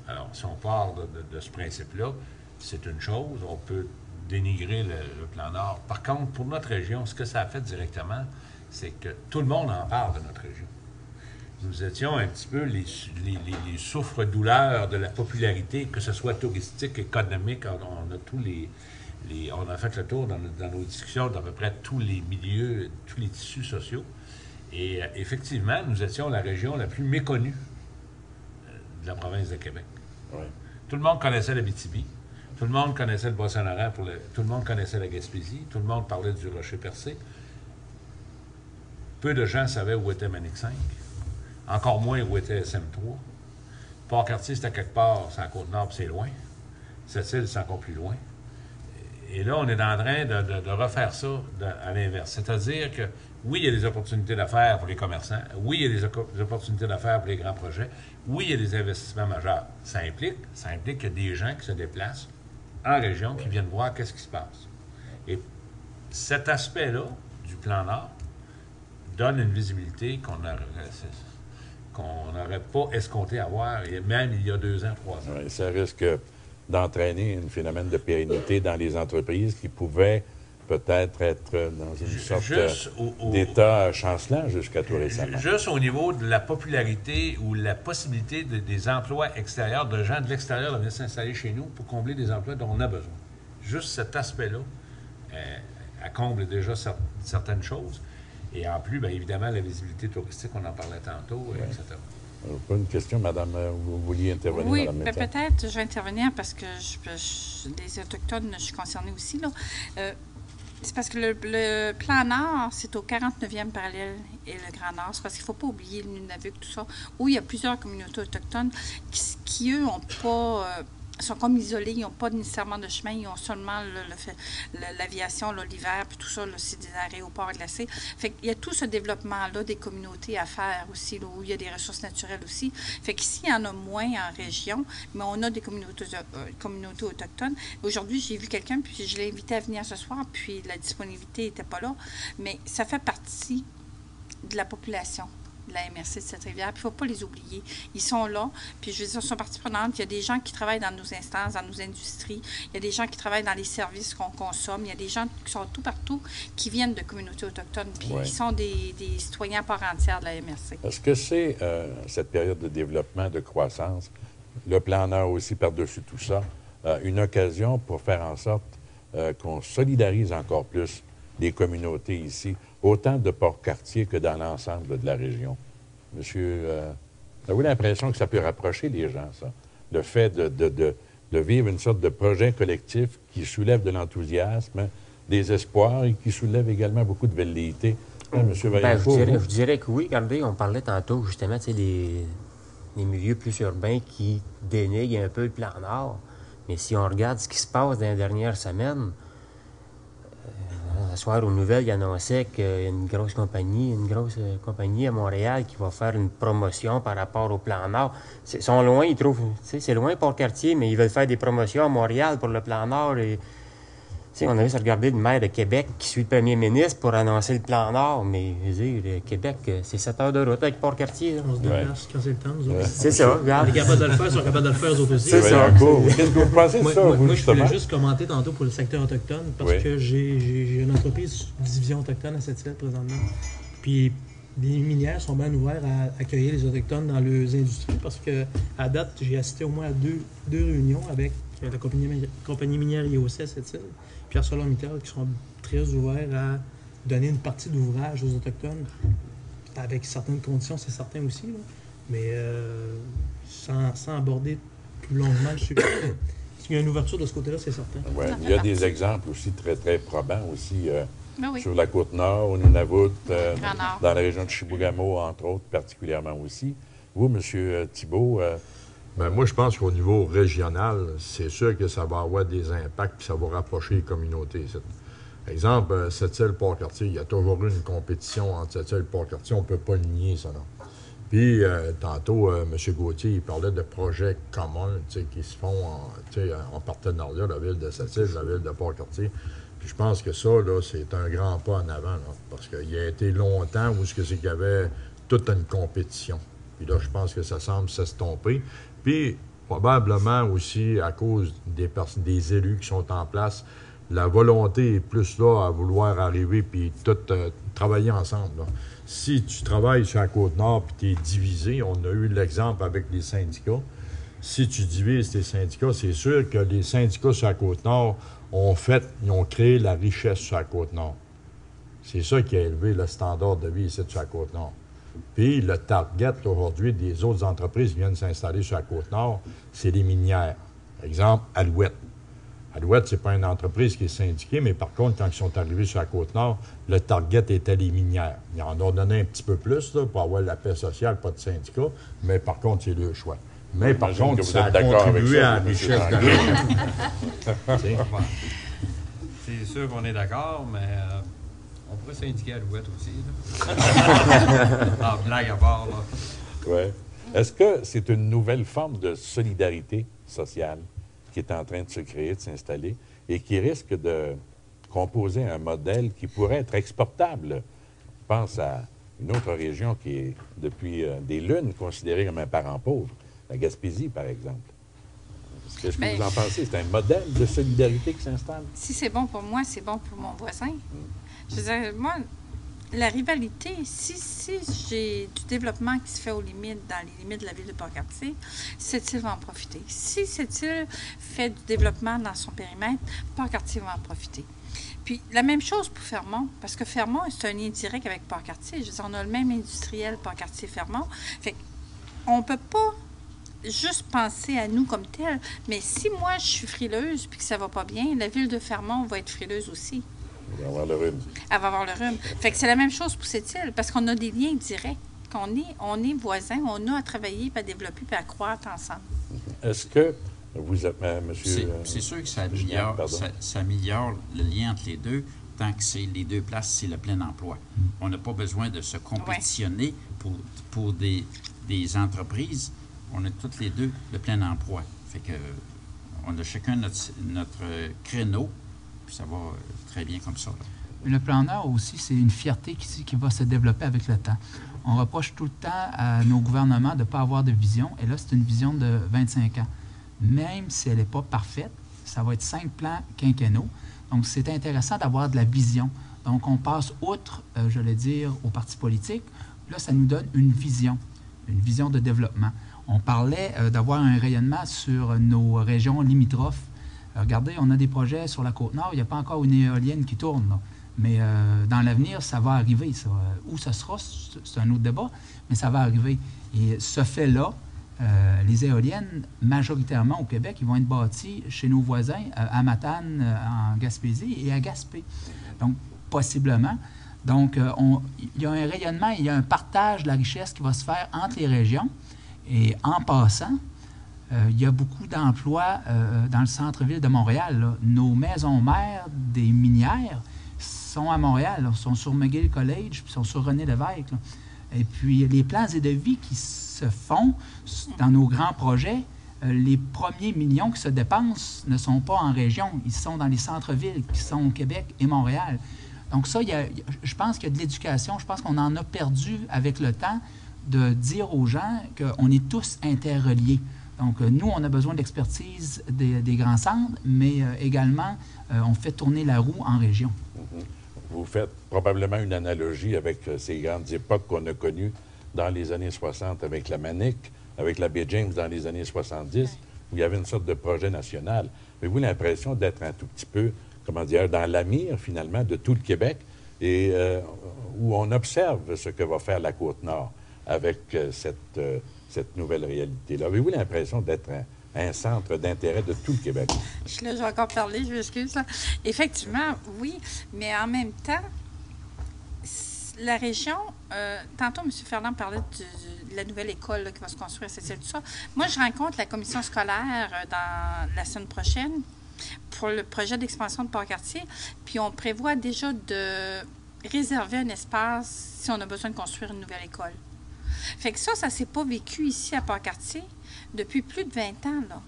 Speaker 4: Alors, si on part de ce principe-là, c'est une chose, on peut dénigrer le plan Nord. Par contre, pour notre région, ce que ça a fait directement, c'est que tout le monde en parle de notre région. Nous étions un petit peu les souffres-douleurs de la popularité, que ce soit touristique, économique, on a tous on a fait le tour dans nos discussions d'à peu près tous les milieux, tous les tissus sociaux. Et effectivement, nous étions la région la plus méconnue de la province de Québec.
Speaker 1: Ouais.
Speaker 4: Tout le monde connaissait l'Abitibi, tout le monde connaissait le Bas-Saint-Laurent, tout le monde connaissait la Gaspésie, tout le monde parlait du Rocher-Percé. Peu de gens savaient où était Manic 5, encore moins où était SM3. Port-Cartier, c'était quelque part, c'est à Côte-Nord, c'est loin. Sept-Îles, c'est encore plus loin. Et là, on est en train de refaire ça à l'inverse. C'est-à-dire que, oui, il y a des opportunités d'affaires pour les commerçants. Oui, il y a des opportunités d'affaires pour les grands projets. Oui, il y a des investissements majeurs. Ça implique qu'il y a des gens qui se déplacent en région, qui viennent voir qu'est-ce qui se passe. Et cet aspect-là du plan Nord donne une visibilité qu'on n'aurait pas escompté avoir, même il y a 2 ans, 3 ans.
Speaker 1: Oui, ça risque d'entraîner un phénomène de pérennité dans les entreprises qui pouvaient peut-être être dans une sorte d'état chancelant jusqu'à tout récemment.
Speaker 4: Juste au niveau de la popularité ou la possibilité des emplois extérieurs, de gens de l'extérieur de venir s'installer chez nous pour combler des emplois dont on a besoin. Juste cet aspect-là, elle comble déjà certaines choses. Et en plus, bien évidemment, la visibilité touristique, on en parlait tantôt, etc.
Speaker 1: Pas une question, Madame, vous vouliez intervenir?
Speaker 2: Oui, peut-être, je vais intervenir parce que les Autochtones, je suis concernée aussi, là. C'est parce que le plan Nord, c'est au 49e parallèle et le Grand Nord. C'est parce qu'il ne faut pas oublier le Nunavut, tout ça, où il y a plusieurs communautés autochtones qui eux, ont pas... sont comme isolés, ils n'ont pas nécessairement de chemin, ils ont seulement l'aviation, l'hiver, puis tout ça, c'est des aéroports glacés. Fait qu'il y a tout ce développement-là des communautés à faire aussi, là, où il y a des ressources naturelles aussi. Fait qu'ici, il y en a moins en région, mais on a des communautés autochtones. Aujourd'hui, j'ai vu quelqu'un, puis je l'ai invité à venir ce soir, puis la disponibilité n'était pas là, mais ça fait partie de la population de la MRC de cette rivière. Puis il ne faut pas les oublier. Ils sont là. Puis je veux dire, ils sont partie prenante. Il y a des gens qui travaillent dans nos instances, dans nos industries. Il y a des gens qui travaillent dans les services qu'on consomme. Il y a des gens qui sont tout partout, qui viennent de communautés autochtones. Puis ils sont des citoyens à part entière de la MRC.
Speaker 1: Est-ce que c'est cette période de développement, de croissance, le plan Nord aussi par-dessus tout ça, une occasion pour faire en sorte qu'on solidarise encore plus les communautés ici, autant de Port-Cartier que dans l'ensemble de la région? Monsieur, avez-vous l'impression que ça peut rapprocher les gens, ça? Le fait de vivre une sorte de projet collectif qui soulève de l'enthousiasme, des espoirs et qui soulève également beaucoup de velléité. Monsieur Vaillancourt,
Speaker 12: je dirais que oui. Regardez, on parlait tantôt, justement, tu sais, les milieux plus urbains qui dénigrent un peu le plan Nord. Mais si on regarde ce qui se passe dans les dernières semaines, ce soir aux nouvelles, il annonçait qu'il y a une grosse compagnie à Montréal qui va faire une promotion par rapport au plan Nord. Ils sont loin, ils trouvent, c'est loin Port-Cartier, mais ils veulent faire des promotions à Montréal pour le plan Nord. Et, on a vu se regarder le maire de Québec qui suit le premier ministre pour annoncer le plan Nord, mais je veux dire, Québec, c'est 7 heures de route avec Port-Cartier.
Speaker 8: On se déplace quand c'est le temps, nous autres.
Speaker 12: C'est ça, regarde.
Speaker 8: On est capable de le faire, ils sont capables de le faire, eux autres aussi.
Speaker 12: C'est ça.
Speaker 1: Qu'est-ce que vous pensez de ça,
Speaker 8: moi, je voulais juste commenter tantôt pour le secteur autochtone, parce que j'ai une entreprise division autochtone à cette île présentement. Puis les minières sont bien ouvertes à accueillir les Autochtones dans leurs industries, parce qu'à date, j'ai assisté au moins à deux réunions avec la compagnie minière IOC à cette île, puis ArcelorMittal, qui sont très ouverts à donner une partie d'ouvrage aux Autochtones, avec certaines conditions, c'est certain aussi, là, mais sans aborder plus longuement le sujet. S'il y a une ouverture de ce côté-là, c'est certain.
Speaker 1: Ouais, il y a des exemples aussi très, très probants aussi sur la Côte-Nord, au Nunavut, dans la région de Chibougamau, entre autres, particulièrement aussi. Vous, M. Thibault...
Speaker 11: Bien, moi, je pense qu'au niveau régional, c'est sûr que ça va avoir des impacts puis ça va rapprocher les communautés. Exemple, cette île Port-Cartier, il y a toujours eu une compétition entre cette île Port-Cartier, on ne peut pas le nier, ça, non? Puis, tantôt, M. Gauthier, il parlait de projets communs qui se font en partenariat, la ville de Sept-Îles, la ville de Port-Cartier. Puis je pense que ça, là, c'est un grand pas en avant, là, parce qu'il y a été longtemps où c'est qu'il y avait toute une compétition. Puis là, je pense que ça semble s'estomper. Puis, probablement aussi, à cause des élus qui sont en place, la volonté est plus là à vouloir arriver puis tout travailler ensemble, là. Si tu travailles sur la Côte-Nord puis tu es divisé, on a eu l'exemple avec les syndicats. Si tu divises tes syndicats, c'est sûr que les syndicats sur la Côte-Nord ils ont créé la richesse sur la Côte-Nord. C'est ça qui a élevé le standard de vie ici sur la Côte-Nord. Puis le target aujourd'hui des autres entreprises qui viennent s'installer sur la Côte-Nord, c'est les minières. Exemple, Alouette. Alouette, c'est pas une entreprise qui est syndiquée, mais par contre, quand ils sont arrivés sur la Côte-Nord, le target était les minières. Ils en ont donné un petit peu plus là, pour avoir la paix sociale, pas de syndicat, mais par contre, c'est le choix. Mais par contre, ça a contribué à la richesse de la
Speaker 9: C'est sûr qu'on est d'accord, mais on pourrait syndiquer Alouette aussi. Blague à part, là.
Speaker 1: Oui. Est-ce que c'est une nouvelle forme de solidarité sociale qui est en train de se créer, de s'installer, et qui risque de composer un modèle qui pourrait être exportable? Je pense à une autre région qui est, depuis des lunes, considérée comme un parent pauvre, la Gaspésie, par exemple. Qu'est-ce que vous en pensez? C'est un modèle de solidarité qui s'installe?
Speaker 2: Si c'est bon pour moi, c'est bon pour mon voisin. Je veux dire, moi, la rivalité, si j'ai du développement qui se fait aux limites, dans les limites de la ville de Port-Cartier, Sept-Îles va en profiter. Si Sept-Îles fait du développement dans son périmètre, Port-Cartier va en profiter. Puis, la même chose pour Fermont, parce que Fermont, c'est un lien direct avec Port-Cartier. Je veux dire, on a le même industriel Port-Cartier-Fermont. Fait qu'on ne peut pas juste penser à nous comme tel, mais si moi, je suis frileuse puis que ça va pas bien, la ville de Fermont va être frileuse aussi.
Speaker 1: Elle va avoir le rhume.
Speaker 2: Elle va avoir le rhume. Fait que c'est la même chose pour Sept-Îles, parce qu'on a des liens directs. On est voisins, on a à travailler, puis à développer, puis à croître ensemble.
Speaker 1: Est-ce que vous êtes, monsieur...
Speaker 5: C'est sûr que ça améliore le lien entre les deux, tant que c'est les deux places, c'est le plein emploi. On n'a pas besoin de se compétitionner pour des entreprises. On a toutes les deux le plein emploi. Fait que on a chacun notre créneau, puis ça va très bien comme ça, là.
Speaker 7: Le plan Nord aussi, c'est une fierté qui va se développer avec le temps. On reproche tout le temps à nos gouvernements de ne pas avoir de vision, et là, c'est une vision de 25 ans. Même si elle n'est pas parfaite, ça va être 5 plans quinquennaux. Donc, c'est intéressant d'avoir de la vision. Donc, on passe outre, je vais dire, aux partis politiques. Là, ça nous donne une vision de développement. On parlait d'avoir un rayonnement sur nos régions limitrophes. Regardez, on a des projets sur la Côte-Nord, il n'y a pas encore une éolienne qui tourne, là. Mais dans l'avenir, ça va arriver. Ça. Où ce sera, c'est un autre débat, mais ça va arriver. Et ce fait-là, les éoliennes, majoritairement au Québec, ils vont être bâties chez nos voisins, à Matane, en Gaspésie et à Gaspé. Donc, possiblement. Donc, il y a un rayonnement, il y a un partage de la richesse qui va se faire entre les régions. Et en passant, il y a beaucoup d'emplois dans le centre-ville de Montréal, là. Nos maisons mères des minières sont à Montréal, là, sont sur McGill College, puis sont sur René Lévesque, là. Et puis, les plans et devis qui se font dans nos grands projets, les premiers millions qui se dépensent ne sont pas en région, ils sont dans les centres-villes qui sont au Québec et Montréal. Donc ça, je pense qu'il y a de l'éducation, je pense qu'on en a perdu avec le temps de dire aux gens qu'on est tous interreliés. Donc, nous, on a besoin de l'expertise des grands centres, mais également, on fait tourner la roue en région.
Speaker 1: Vous faites probablement une analogie avec ces grandes époques qu'on a connues dans les années 60 avec la Manic, avec la baie James dans les années 70, où il y avait une sorte de projet national. Avez-vous l'impression d'être un tout petit peu, comment dire, dans la mire, finalement, de tout le Québec, et où on observe ce que va faire la Côte-Nord avec cette nouvelle réalité-là? Avez-vous l'impression d'être un centre d'intérêt de tout le Québec?
Speaker 2: Je vais encore parler, je m'excuse. Effectivement, oui, mais en même temps, la région, tantôt M. Ferland parlait de la nouvelle école là, qui va se construire, c'est tout ça. Moi, je rencontre la commission scolaire dans la semaine prochaine pour le projet d'expansion de Port-Cartier, puis on prévoit déjà de réserver un espace si on a besoin de construire une nouvelle école. Fait que ça s'est pas vécu ici à Port-Cartier depuis plus de 20 ans, là.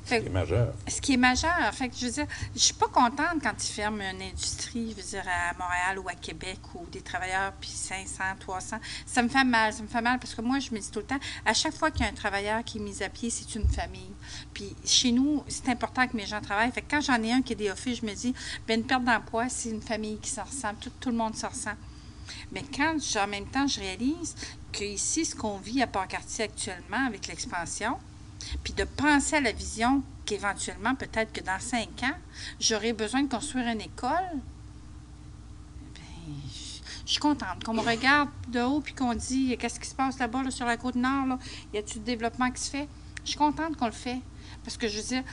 Speaker 1: Ce qui est majeur.
Speaker 2: Ce qui est majeur. Fait que, je veux dire, je suis pas contente quand ils ferment une industrie, je veux dire, à Montréal ou à Québec, ou des travailleurs, puis 500, 300. Ça me fait mal. Ça me fait mal parce que moi, je me dis tout le temps, à chaque fois qu'il y a un travailleur qui est mis à pied, c'est une famille. Puis chez nous, c'est important que mes gens travaillent. Fait que quand j'en ai un qui est déoffé, je me dis, bien, une perte d'emploi, c'est une famille qui s'en ressent. Tout le monde s'en ressent. Mais quand, en même temps, je réalise qu'ici, ce qu'on vit à Port-Cartier actuellement avec l'expansion, puis de penser à la vision qu'éventuellement, peut-être que dans 5 ans, j'aurai besoin de construire une école, bien, je suis contente. Qu'on me regarde de haut puis qu'on dit qu'est-ce qui se passe là-bas, là, sur la Côte-Nord, là, y a-t-il du développement qui se fait? Je suis contente qu'on le fait. Parce que je veux dire,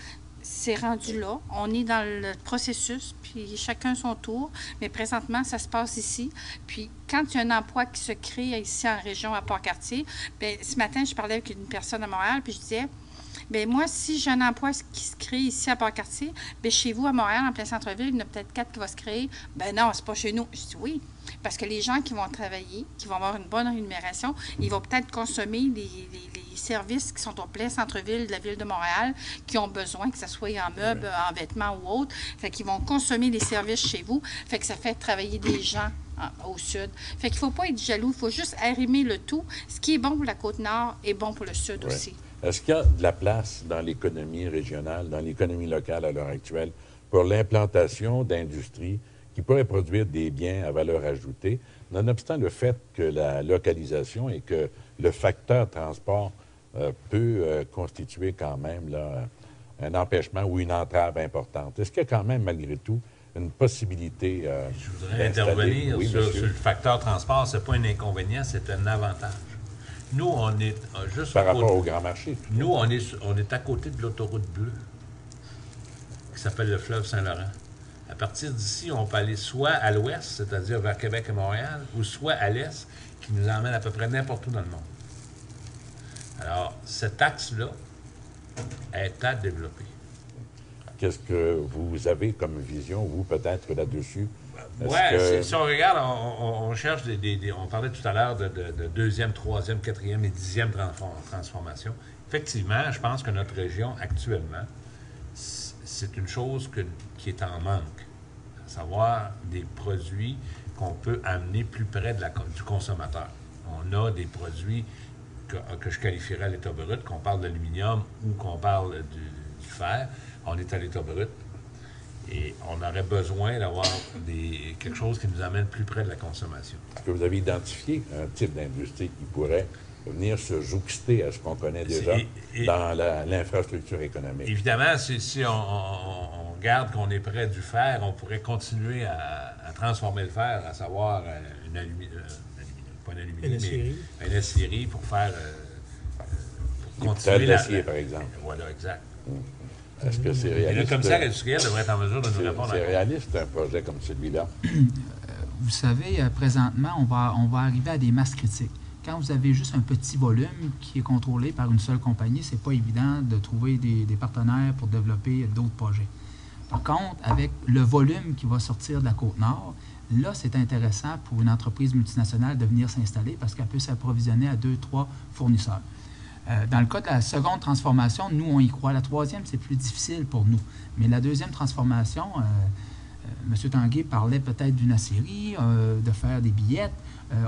Speaker 2: c'est rendu là. On est dans le processus, puis chacun son tour. Mais présentement, ça se passe ici. Puis quand il y a un emploi qui se crée ici en région à Port-Cartier, bien, ce matin, je parlais avec une personne à Montréal, puis je disais, bien, moi, si j'ai un emploi qui se crée ici à Port-Cartier, bien, chez vous, à Montréal, en plein centre-ville, il y en a peut-être 4 qui vont se créer. Bien non, c'est pas chez nous. Je dis oui, parce que les gens qui vont travailler, qui vont avoir une bonne rémunération, ils vont peut-être consommer les services qui sont au plein centre-ville de la ville de Montréal, qui ont besoin, que ce soit en meubles, en vêtements ou autre. Fait qu'ils vont consommer les services chez vous. Fait que ça fait travailler des gens au sud. Fait qu'il ne faut pas être jaloux, il faut juste arrimer le tout. Ce qui est bon pour la Côte-Nord est bon pour le sud aussi.
Speaker 1: Est-ce qu'il y a de la place dans l'économie régionale, dans l'économie locale à l'heure actuelle, pour l'implantation d'industries qui pourraient produire des biens à valeur ajoutée, nonobstant le fait que la localisation et que le facteur transport peut constituer quand même là, un empêchement ou une entrave importante? Est-ce qu'il y a quand même, malgré tout, une possibilité
Speaker 4: Je voudrais intervenir sur le facteur transport. Ce n'est pas un inconvénient, c'est un avantage. Nous, on est juste...
Speaker 1: Par rapport au grand marché.
Speaker 4: Nous, on est à côté de l'autoroute bleue, qui s'appelle le fleuve Saint-Laurent. À partir d'ici, on peut aller soit à l'ouest, c'est-à-dire vers Québec et Montréal, ou soit à l'est, qui nous emmène à peu près n'importe où dans le monde. Alors, cet axe-là est à développer.
Speaker 1: Qu'est-ce que vous avez comme vision, vous, peut-être, là-dessus?
Speaker 4: Oui, si on regarde, on cherche on parlait tout à l'heure de deuxième, troisième, quatrième et 10e transformation. Effectivement, je pense que notre région, actuellement, c'est une chose qui est en manque, à savoir des produits qu'on peut amener plus près du consommateur. On a des produits que je qualifierais à l'état brut, qu'on parle d'aluminium ou qu'on parle du fer. On est à l'état brut. Et on aurait besoin d'avoir quelque chose qui nous amène plus près de la consommation.
Speaker 1: Est-ce que vous avez identifié un type d'industrie qui pourrait venir se jouxter à ce qu'on connaît déjà dans l'infrastructure économique?
Speaker 4: Évidemment, si on regarde qu'on est près du fer, on pourrait continuer à transformer le fer, à savoir une aciérie pour faire... pour continuer
Speaker 1: l'acier, par exemple.
Speaker 4: Voilà, exact.
Speaker 1: Est-ce que c'est réaliste?
Speaker 4: Et le commissaire industriel devrait être en mesure de nous répondre.
Speaker 1: C'est réaliste, un projet comme celui-là?
Speaker 7: Vous savez, présentement, on va arriver à des masses critiques. Quand vous avez juste un petit volume qui est contrôlé par une seule compagnie, c'est pas évident de trouver des partenaires pour développer d'autres projets. Par contre, avec le volume qui va sortir de la Côte-Nord, là, c'est intéressant pour une entreprise multinationale de venir s'installer parce qu'elle peut s'approvisionner à 2-3 fournisseurs. Dans le cas de la seconde transformation, nous, on y croit. La troisième, c'est plus difficile pour nous. Mais la deuxième transformation, M. Tanguay parlait peut-être d'une aciérie, de faire des billettes.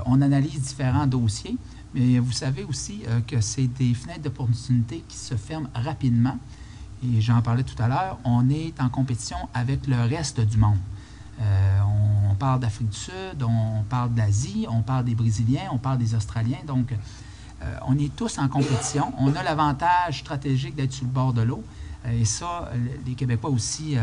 Speaker 7: On analyse différents dossiers, mais vous savez aussi que c'est des fenêtres d'opportunité qui se ferment rapidement. Et j'en parlais tout à l'heure, on est en compétition avec le reste du monde. On parle d'Afrique du Sud, on parle d'Asie, on parle des Brésiliens, on parle des Australiens. Donc, on est tous en compétition. On a l'avantage stratégique d'être sur le bord de l'eau. Et ça, les Québécois aussi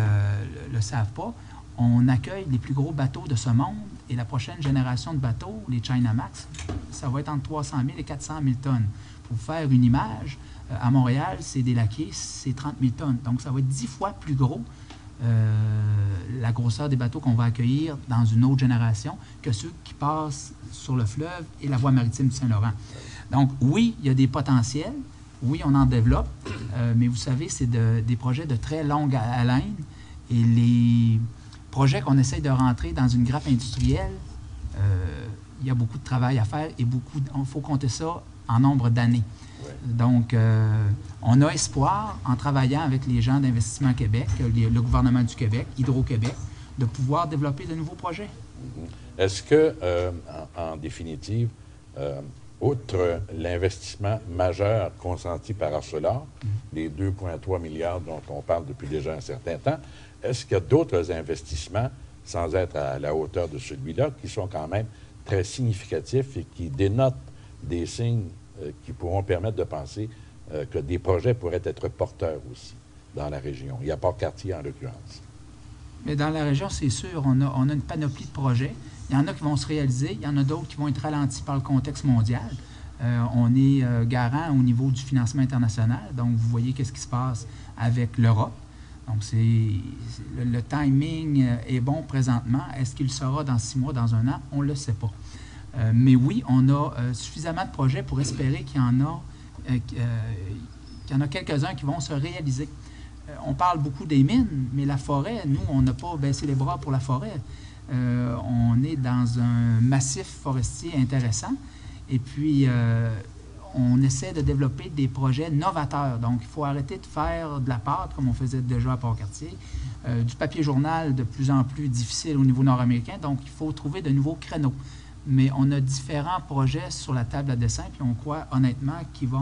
Speaker 7: le savent pas. On accueille les plus gros bateaux de ce monde. Et la prochaine génération de bateaux, les China-Max, ça va être entre 300 000 et 400 000 tonnes. Pour faire une image, à Montréal, c'est des laquais, c'est 30 000 tonnes. Donc, ça va être 10 fois plus gros la grosseur des bateaux qu'on va accueillir dans une autre génération que ceux qui passent sur le fleuve et la voie maritime du Saint-Laurent. Donc, oui, il y a des potentiels. Oui, on en développe. Mais vous savez, c'est des projets de très longue haleine. Et les projets qu'on essaye de rentrer dans une grappe industrielle, il y a beaucoup de travail à faire et il faut compter ça en nombre d'années.
Speaker 1: Ouais.
Speaker 7: Donc, on a espoir, en travaillant avec les gens d'Investissement Québec, le gouvernement du Québec, Hydro-Québec, de pouvoir développer de nouveaux projets.
Speaker 1: Est-ce que, en définitive, outre l'investissement majeur consenti par Arcelor, les 2,3 milliards dont on parle depuis déjà un certain temps, est-ce qu'il y a d'autres investissements, sans être à la hauteur de celui-là, qui sont quand même très significatifs et qui dénotent des signes qui pourront permettre de penser que des projets pourraient être porteurs aussi dans la région, et à Port-Cartier en l'occurrence?
Speaker 7: Mais dans la région, c'est sûr, on a une panoplie de projets. Il y en a qui vont se réaliser, il y en a d'autres qui vont être ralentis par le contexte mondial. On est garant au niveau du financement international, donc vous voyez qu'est-ce qui se passe avec l'Europe. Donc, le timing est bon présentement. Est-ce qu'il sera dans 6 mois, dans 1 an? On ne le sait pas. Mais oui, on a suffisamment de projets pour espérer qu'il y en a quelques-uns qui vont se réaliser. On parle beaucoup des mines, mais la forêt, nous, on n'a pas baissé les bras pour la forêt. On est dans un massif forestier intéressant et puis on essaie de développer des projets novateurs. Donc, il faut arrêter de faire de la pâte, comme on faisait déjà à Port-Cartier, du papier journal de plus en plus difficile au niveau nord-américain. Donc, il faut trouver de nouveaux créneaux. Mais on a différents projets sur la table à dessin, puis on croit honnêtement il va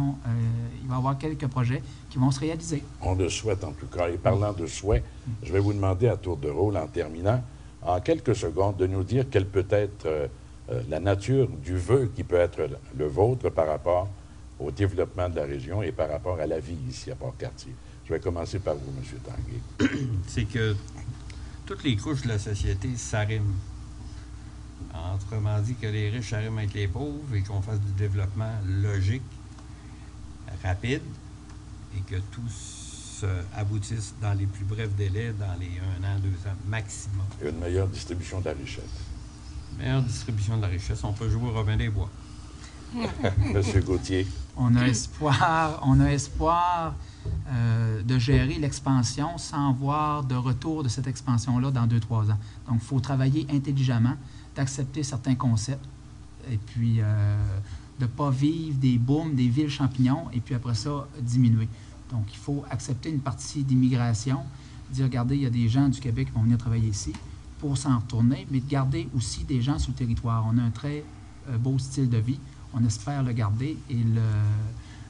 Speaker 7: y avoir quelques projets qui vont se réaliser.
Speaker 1: On le souhaite en tout cas. Et parlant de souhait, je vais vous demander à tour de rôle, en terminant, en quelques secondes, de nous dire quelle peut être la nature du vœu qui peut être le vôtre par rapport au développement de la région et par rapport à la vie ici à Port-Cartier. Je vais commencer par vous, M. Tanguay.
Speaker 9: C'est que toutes les couches de la société s'arriment. Autrement dit, que les riches s'arriment avec les pauvres et qu'on fasse du développement logique, rapide, et que tout aboutisse dans les plus brefs délais, dans les 1 an, 2 ans maximum.
Speaker 1: Une meilleure distribution de la richesse.
Speaker 9: Meilleure distribution de la richesse. On peut jouer au Robin des Bois.
Speaker 1: Monsieur Gauthier.
Speaker 7: On a espoir de gérer l'expansion sans voir de retour de cette expansion-là dans 2-3 ans. Donc, il faut travailler intelligemment, d'accepter certains concepts et puis de ne pas vivre des booms, des villes champignons et puis après ça, diminuer. Donc, il faut accepter une partie d'immigration, dire, regardez, il y a des gens du Québec qui vont venir travailler ici pour s'en retourner, mais de garder aussi des gens sur le territoire. On a un très beau style de vie. On espère le garder et,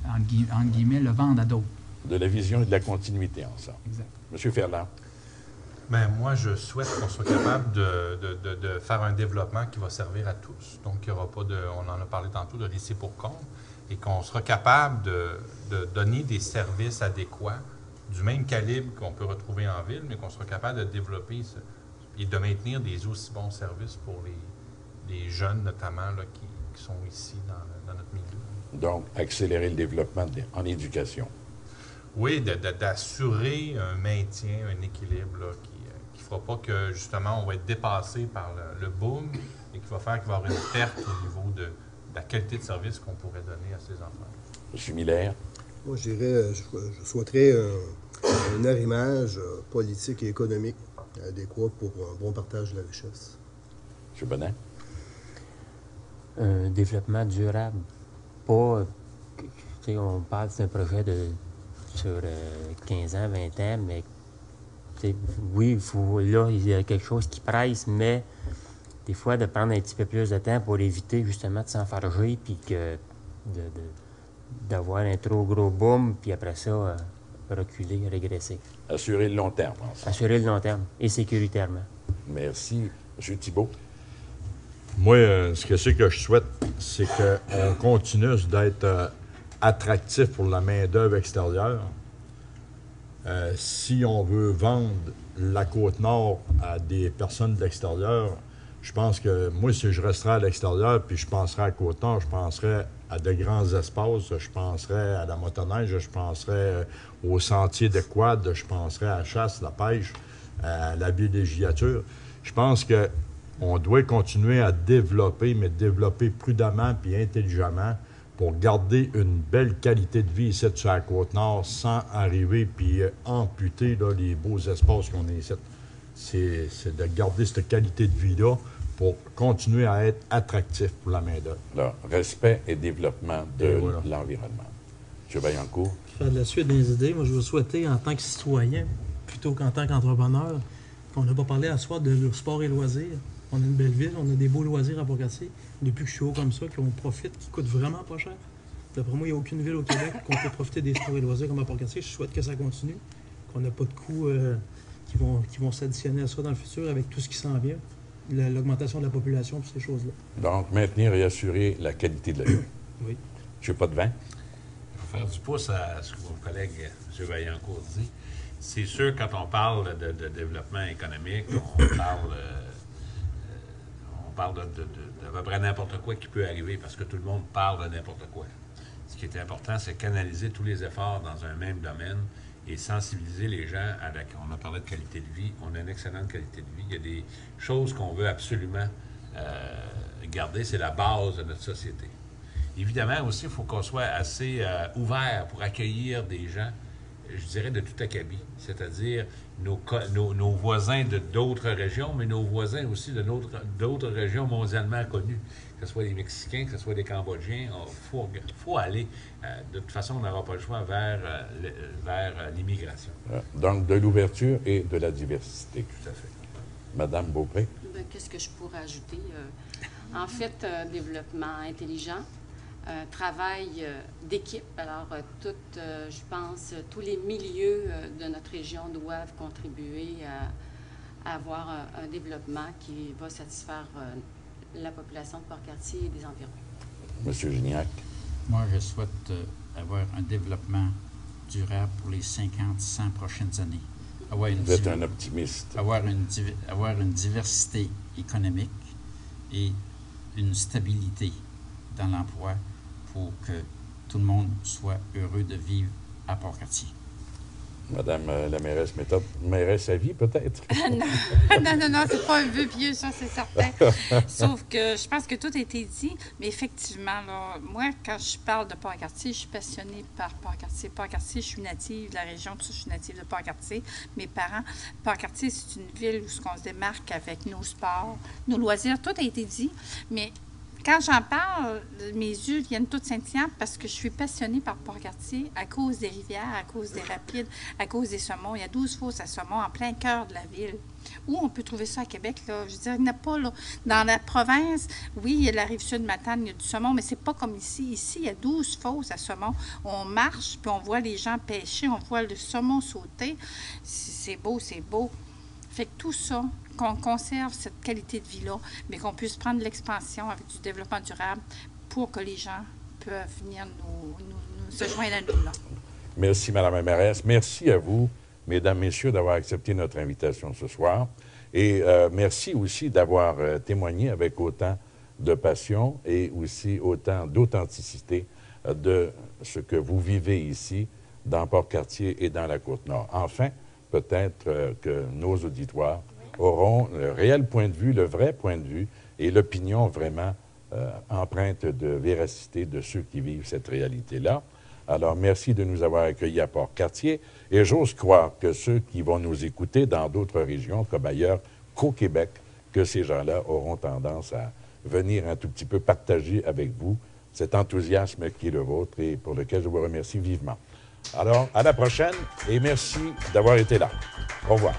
Speaker 7: entre guillemets, le vendre à d'autres.
Speaker 1: De la vision et de la continuité ensemble.
Speaker 7: Exact.
Speaker 1: Monsieur Ferland.
Speaker 3: Bien, moi, je souhaite qu'on soit capable de faire un développement qui va servir à tous. Donc, il n'y aura pas on en a parlé tantôt, de laisser pour compte, et qu'on sera capable de donner des services adéquats du même calibre qu'on peut retrouver en ville, mais qu'on sera capable de développer et de maintenir des aussi bons services pour les jeunes, notamment, là, qui sont ici dans notre milieu.
Speaker 1: Donc, accélérer le développement en éducation.
Speaker 3: Oui, d'assurer un maintien, un équilibre là, qui ne fera pas que, justement, on va être dépassé par le boom et qui va faire qu'il va y avoir une perte au niveau de la qualité de service qu'on pourrait donner à ces enfants.
Speaker 1: M. Miller.
Speaker 10: Moi, je souhaiterais un arrimage politique et économique adéquat pour un bon partage de la richesse.
Speaker 1: M. Bonnet.
Speaker 12: Un développement durable. Pas, tu sais, on parle d'un projet sur 15 ans, 20 ans, mais oui, là, il y a quelque chose qui presse, mais des fois, de prendre un petit peu plus de temps pour éviter justement de s'enfarger, puis d'avoir un trop gros boom, puis après ça, reculer, régresser.
Speaker 1: Assurer le long terme. Ensemble.
Speaker 12: Assurer le long terme, et sécuritairement.
Speaker 1: Merci. M. Thibault.
Speaker 11: Moi, ce que je souhaite, c'est qu'on continue d'être attractif pour la main-d'œuvre extérieure. Si on veut vendre la Côte-Nord à des personnes de l'extérieur, je pense que moi, si je resterais à l'extérieur, puis je penserais à Côte-Nord, je penserais à de grands espaces, je penserais à la motoneige, je penserais aux sentiers de quad, je penserais à la chasse, la pêche, à la villégiature. Je pense que on doit continuer à développer, mais développer prudemment puis intelligemment pour garder une belle qualité de vie ici sur la Côte-Nord sans arriver puis amputer là, les beaux espaces qu'on a ici. C'est de garder cette qualité de vie-là pour continuer à être attractif pour la main-d'œuvre.
Speaker 1: Alors, respect et développement de l'environnement. M. Vaillancourt.
Speaker 8: Faire de la suite des idées, moi, je veux souhaiter, en tant que citoyen, plutôt qu'en tant qu'entrepreneur, qu'on n'a pas parlé à soir de sport et loisirs. On a une belle ville, on a des beaux loisirs à Port-Cartier. Depuis que je suis haut comme ça, qu'on profite, qui coûtent vraiment pas cher. D'après moi, il n'y a aucune ville au Québec qu'on peut profiter des sports et loisirs comme à Port-Cartier. Je souhaite que ça continue, qu'on n'a pas de coûts qui vont s'additionner à ça dans le futur avec tout ce qui s'en vient, l'augmentation de la population et ces choses-là.
Speaker 1: Donc, maintenir et assurer la qualité de la vie.
Speaker 8: Oui.
Speaker 1: Je n'ai pas de vin.
Speaker 4: Il faut faire du pouce à ce que mon collègue M. Vaillancourt dit. C'est sûr, quand on parle de développement économique, on parle de à peu près n'importe quoi qui peut arriver parce que tout le monde parle de n'importe quoi. Ce qui est important, c'est canaliser tous les efforts dans un même domaine et sensibiliser les gens on a parlé de qualité de vie, on a une excellente qualité de vie. Il y a des choses qu'on veut absolument garder, c'est la base de notre société. Évidemment aussi, il faut qu'on soit assez ouvert pour accueillir des gens, je dirais, de tout acabit, c'est-à-dire nos voisins de d'autres régions, mais nos voisins aussi de d'autres régions mondialement connues, que ce soit les Mexicains, que ce soit les Cambodgiens. Il faut aller. De toute façon, on n'aura pas le choix vers l'immigration.
Speaker 1: Donc, de l'ouverture et de la diversité.
Speaker 4: Tout à fait.
Speaker 1: Madame Beaupré.
Speaker 6: Qu'est-ce que je pourrais ajouter? En fait, développement intelligent, travail d'équipe. Alors, je pense, tous les milieux de notre région doivent contribuer à avoir un développement qui va satisfaire la population de Port-Cartier et des environs.
Speaker 1: Monsieur Gignac.
Speaker 5: Moi, je souhaite avoir un développement durable pour les 50-100 prochaines années.
Speaker 1: Vous êtes un optimiste.
Speaker 5: Avoir une diversité économique et une stabilité dans l'emploi pour que tout le monde soit heureux de vivre à Port-Cartier.
Speaker 1: Madame la mairesse, mairesse à vie, peut-être?
Speaker 2: Non, c'est pas un vœu pieux, ça, c'est certain. Sauf que je pense que tout a été dit, mais effectivement, là, moi, quand je parle de Port-Cartier, je suis passionnée par Port-Cartier. Port-Cartier, je suis native de la région, puis je suis native de Port-Cartier. Mes parents, Port-Cartier, c'est une ville où on se démarque avec nos sports, nos loisirs, tout a été dit, mais quand j'en parle, mes yeux viennent tous scintillants parce que je suis passionnée par Port-Cartier à cause des rivières, à cause des rapides, à cause des saumons. Il y a 12 fosses à saumon en plein cœur de la ville. Où on peut trouver ça à Québec, là? Je veux dire, il n'y en a pas, là. Dans la province, oui, il y a la Rive-Sud de Matane, il y a du saumon, mais c'est pas comme ici. Ici, il y a 12 fosses à saumon. On marche, puis on voit les gens pêcher, on voit le saumon sauter. C'est beau, c'est beau. Fait que tout ça, qu'on conserve cette qualité de vie-là, mais qu'on puisse prendre l'expansion avec du développement durable pour que les gens peuvent venir se joindre à nous là.
Speaker 1: Merci, Madame la mairesse. Merci à vous, Mesdames, Messieurs, d'avoir accepté notre invitation ce soir. Et merci aussi d'avoir témoigné avec autant de passion et aussi autant d'authenticité de ce que vous vivez ici, dans Port-Cartier et dans la Côte-Nord. Enfin, peut-être que nos auditoires auront le réel point de vue, le vrai point de vue et l'opinion vraiment empreinte de véracité de ceux qui vivent cette réalité-là. Alors, merci de nous avoir accueillis à Port-Cartier et j'ose croire que ceux qui vont nous écouter dans d'autres régions, comme ailleurs qu'au Québec, que ces gens-là auront tendance à venir un tout petit peu partager avec vous cet enthousiasme qui est le vôtre et pour lequel je vous remercie vivement. Alors, à la prochaine et merci d'avoir été là. Au revoir.